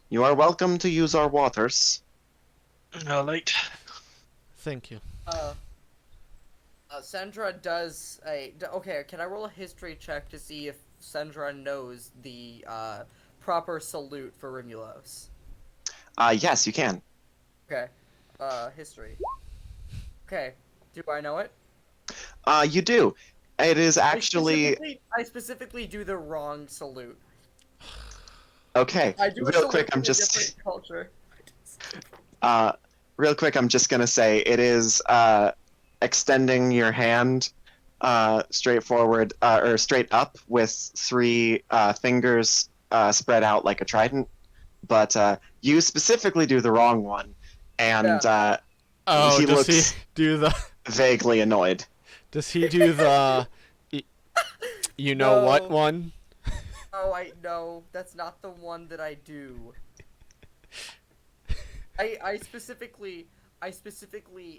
you are welcome to use our waters." Alright. Thank you. Sandra does a... Okay, can I roll a history check to see if Sandra knows the, proper salute for Rimulos? Yes, you can. Okay. History. Okay. Do I know it? You do. It is actually I specifically do the wrong salute. okay. I do a Real salute quick, in I'm a just different culture. real quick, I'm just gonna say it is extending your hand straight forward or straight up with three fingers spread out like a trident, but you specifically do the wrong one, and Oh, he does looks he do the? vaguely annoyed. Does he do the? You know what No. one? Oh, no, that's not the one that I do. I specifically,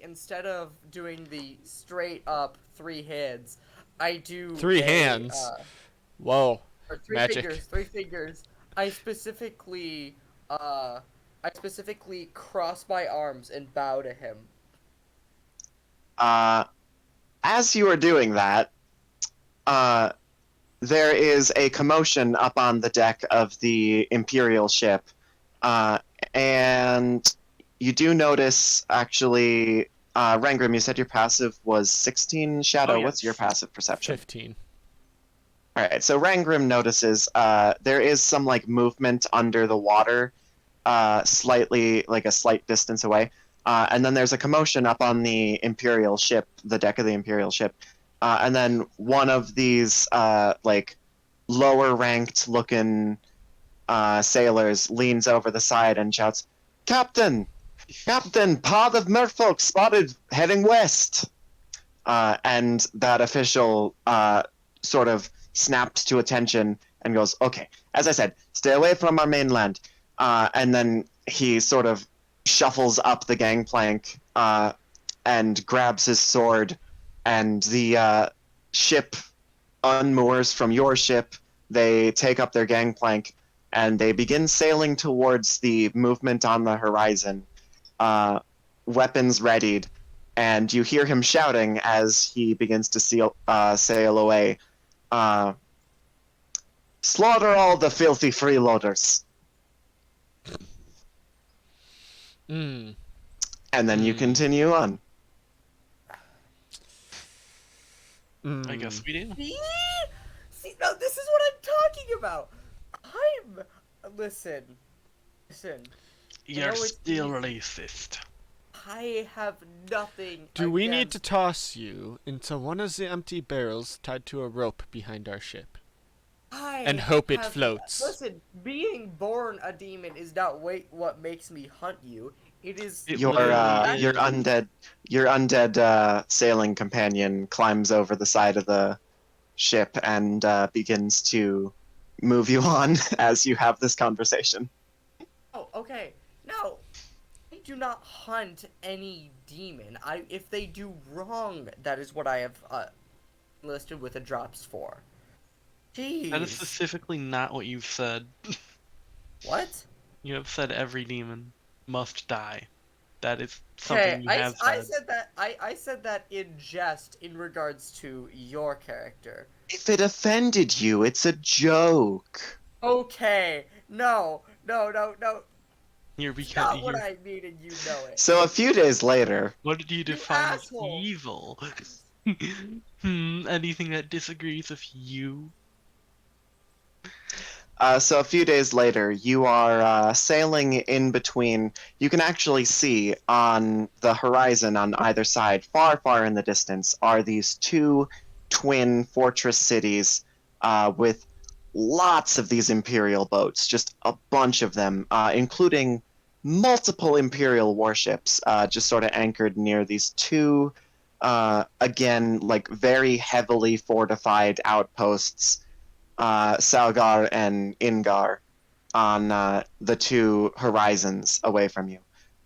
instead of doing the straight up three hands, I do Three hands? Whoa. or three Magic. three fingers. I specifically cross my arms and bow to him. As you are doing that, there is a commotion up on the deck of the Imperial ship, and you do notice, actually, Rangrim, you said your passive was 16. Shadow, Oh, yes. what's your passive perception? 15. All right, so Rangrim notices there is some like movement under the water, slightly like a slight distance away, and then there's a commotion up on the Imperial ship, the deck of the Imperial ship, and then one of these like lower ranked looking sailors leans over the side and shouts, "Captain, Captain, pod of merfolk spotted heading west." And that official sort of snaps to attention and goes, "Okay, as I said, stay away from our mainland." And then he sort of shuffles up the gangplank and grabs his sword, and the ship unmoors from your ship. They take up their gangplank and they begin sailing towards the movement on the horizon, weapons readied. And you hear him shouting as he begins to sail away. "Slaughter all the filthy freeloaders." Mm. And then you continue on. Mm. I guess we do. See, now this is what I'm talking about. Listen. You're know it's still easy. racist. I have nothing. Do we need to against- toss you into one of the empty barrels tied to a rope behind our ship? And hope it floats. Listen, being born a demon is not what makes me hunt you. It is. It Your literally your is. undead sailing companion climbs over the side of the ship and begins to move you on as you have this conversation. Oh, okay. No, I do not hunt any demon. If they do wrong, that is what I have listed with the drops for. That is Jeez. specifically not what you've said. What? You have said every demon must die. That is Okay, something you have said. I said that in jest in regards to your character. If it offended you, it's a joke. Okay, no, no, no, no. You're It's because not what you're. I mean, and you know it. So a few days later, What did you You define as asshole. evil? Anything that disagrees with you? so a few days later, you are sailing in between. You can actually see on the horizon on either side, far, far in the distance, are these two twin fortress cities with lots of these imperial boats, just a bunch of them, including multiple imperial warships, just sort of anchored near these two, again, like very heavily fortified outposts, Salgar and Ingar, on the two horizons away from you,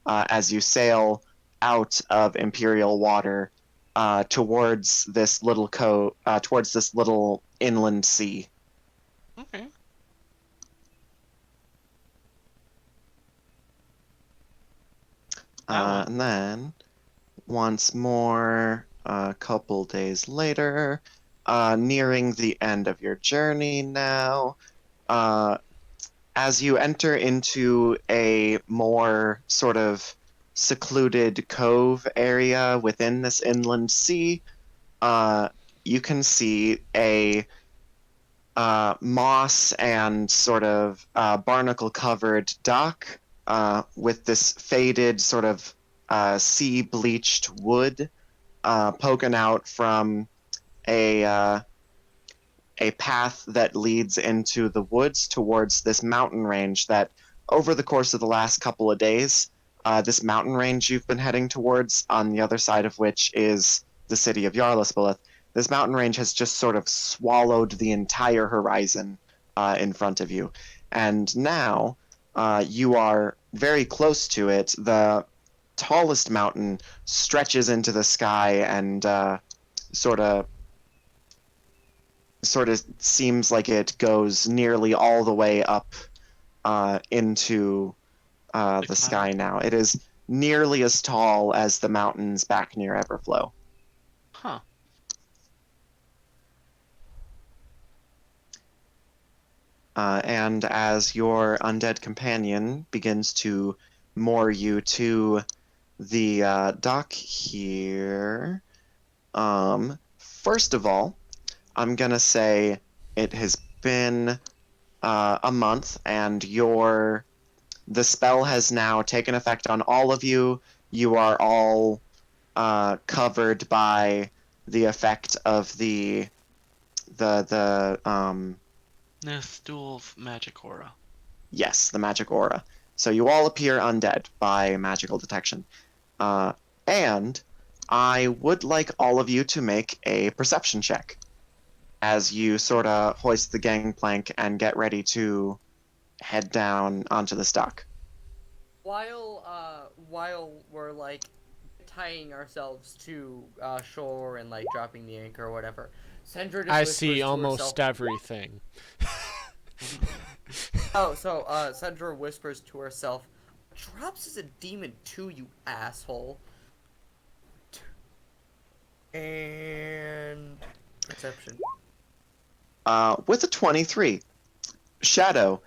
as you sail out of Imperial water towards this little inland sea. Okay. That one. And then once more, a couple days later, nearing the end of your journey now. Uh, as you enter into a more sort of secluded cove area within this inland sea, uh, you can see a moss and sort of barnacle covered dock with this faded sort of sea bleached wood poking out from a uh, a path that leads into the woods towards this mountain range that over the course of the last couple of days, this mountain range you've been heading towards, on the other side of which is the city of Yarlaspilith, this mountain range has just sort of swallowed the entire horizon in front of you. And now you are very close to it. The tallest mountain stretches into the sky and sort of seems like it goes nearly all the way up into The the cloud. sky now. It is nearly as tall as the mountains back near Everflow. Huh. And as your undead companion begins to moor you to the dock here, first of all, I'm gonna say it has been a month, and the spell has now taken effect on all of you. You are all covered by the effect of the Nestul's magic aura. yes, the magic aura. So you all appear undead by magical detection. Uh, and I would like all of you to make a perception check as you sort of hoist the gangplank and get ready to head down onto the dock. While we're like tying ourselves to shore and like dropping the anchor or whatever, Sandra just I whispers see to herself. almost everything. Oh, so Sandra whispers to herself, "Drops is a demon too, you asshole." And perception. With a 23, Shadow,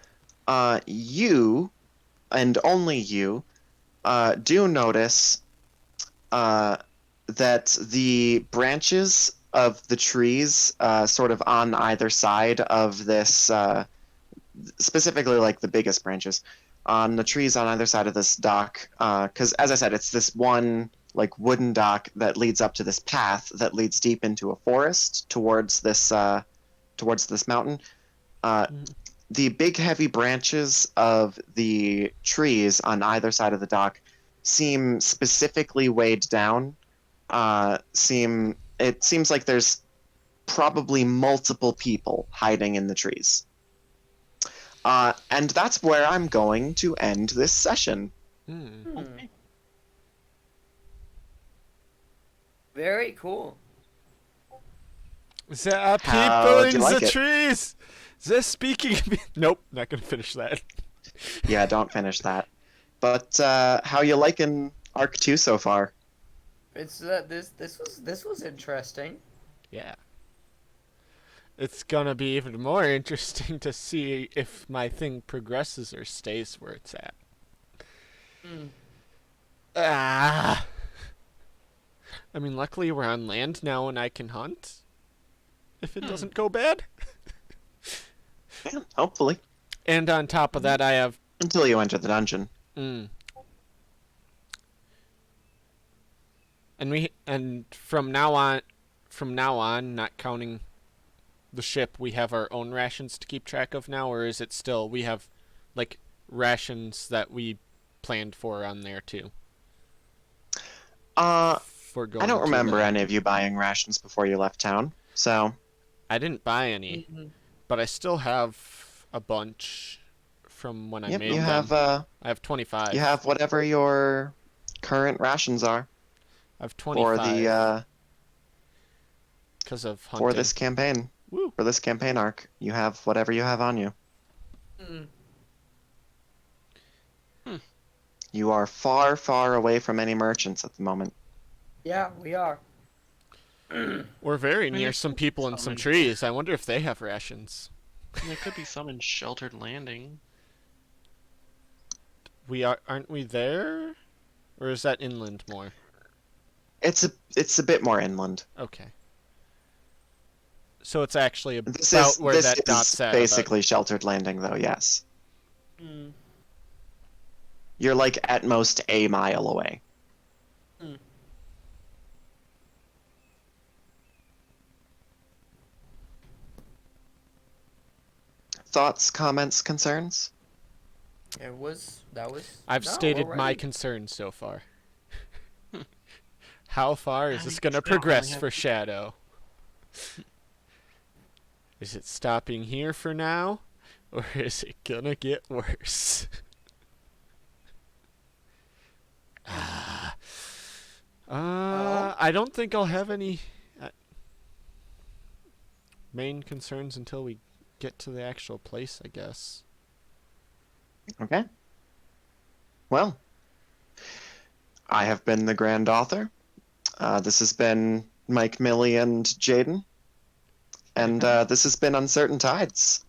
you and only you do notice that the branches of the trees, sort of on either side of this, specifically like the biggest branches, on the trees on either side of this dock, because as I said, it's this one like wooden dock that leads up to this path that leads deep into a forest towards this mountain. Uh, the big heavy branches of the trees on either side of the dock seem specifically weighed down. It seems like there's probably multiple people hiding in the trees. And that's where I'm going to end this session. Okay. Very cool. There are How'd people you in like the it? trees. They're speaking. Nope, not gonna finish that. Yeah, don't finish that. But how you liking Arc 2 so far? It's this was interesting. Yeah. It's gonna be even more interesting to see if my thing progresses or stays where it's at. Mm. Ah. I mean, luckily we're on land now and I can hunt. If it doesn't go bad. Yeah, hopefully. And on top of that, I have. Until you enter the dungeon. Mm, and from now on, not counting the ship, we have our own rations to keep track of now, or is it still we have like rations that we planned for on there too? For I going don't to remember the. any of you buying rations before you left town, so I didn't buy any, Mm-hmm. but I still have a bunch from when I yep, made them. I have 25. you have whatever your current rations are I have for 25 because of for hunting. this campaign. Woo. For this campaign arc. You have whatever you have on you. Mm. You are far, far away from any merchants at the moment. Yeah, we are. We're very mean, near there some could be people and some some in- trees. I wonder if they have rations. There could be some in sheltered landing. Aren't we there? Or is that inland more? It's a bit more inland. Okay. So it's actually This about is where this that is dot's at. basically sheltered landing though, yes. Mm. You're like at most a mile away. Mm. Thoughts, comments, concerns? That was. I've No, stated we're my ready. concerns so far. How far is I this going to don't really progress have- for Shadow? Is it stopping here for now? Or is it going to get worse? I don't think I'll have any main concerns until we get to the actual place, I guess. Okay. Well, I have been the Grand Author. This has been Mike, Millie, and Jaden. And this has been Uncertain Tides.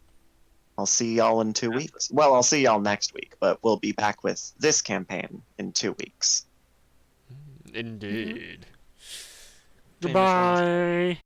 I'll see y'all in 2 weeks. Well, I'll see y'all next week, but we'll be back with this campaign in 2 weeks. Indeed. Famous last Goodbye.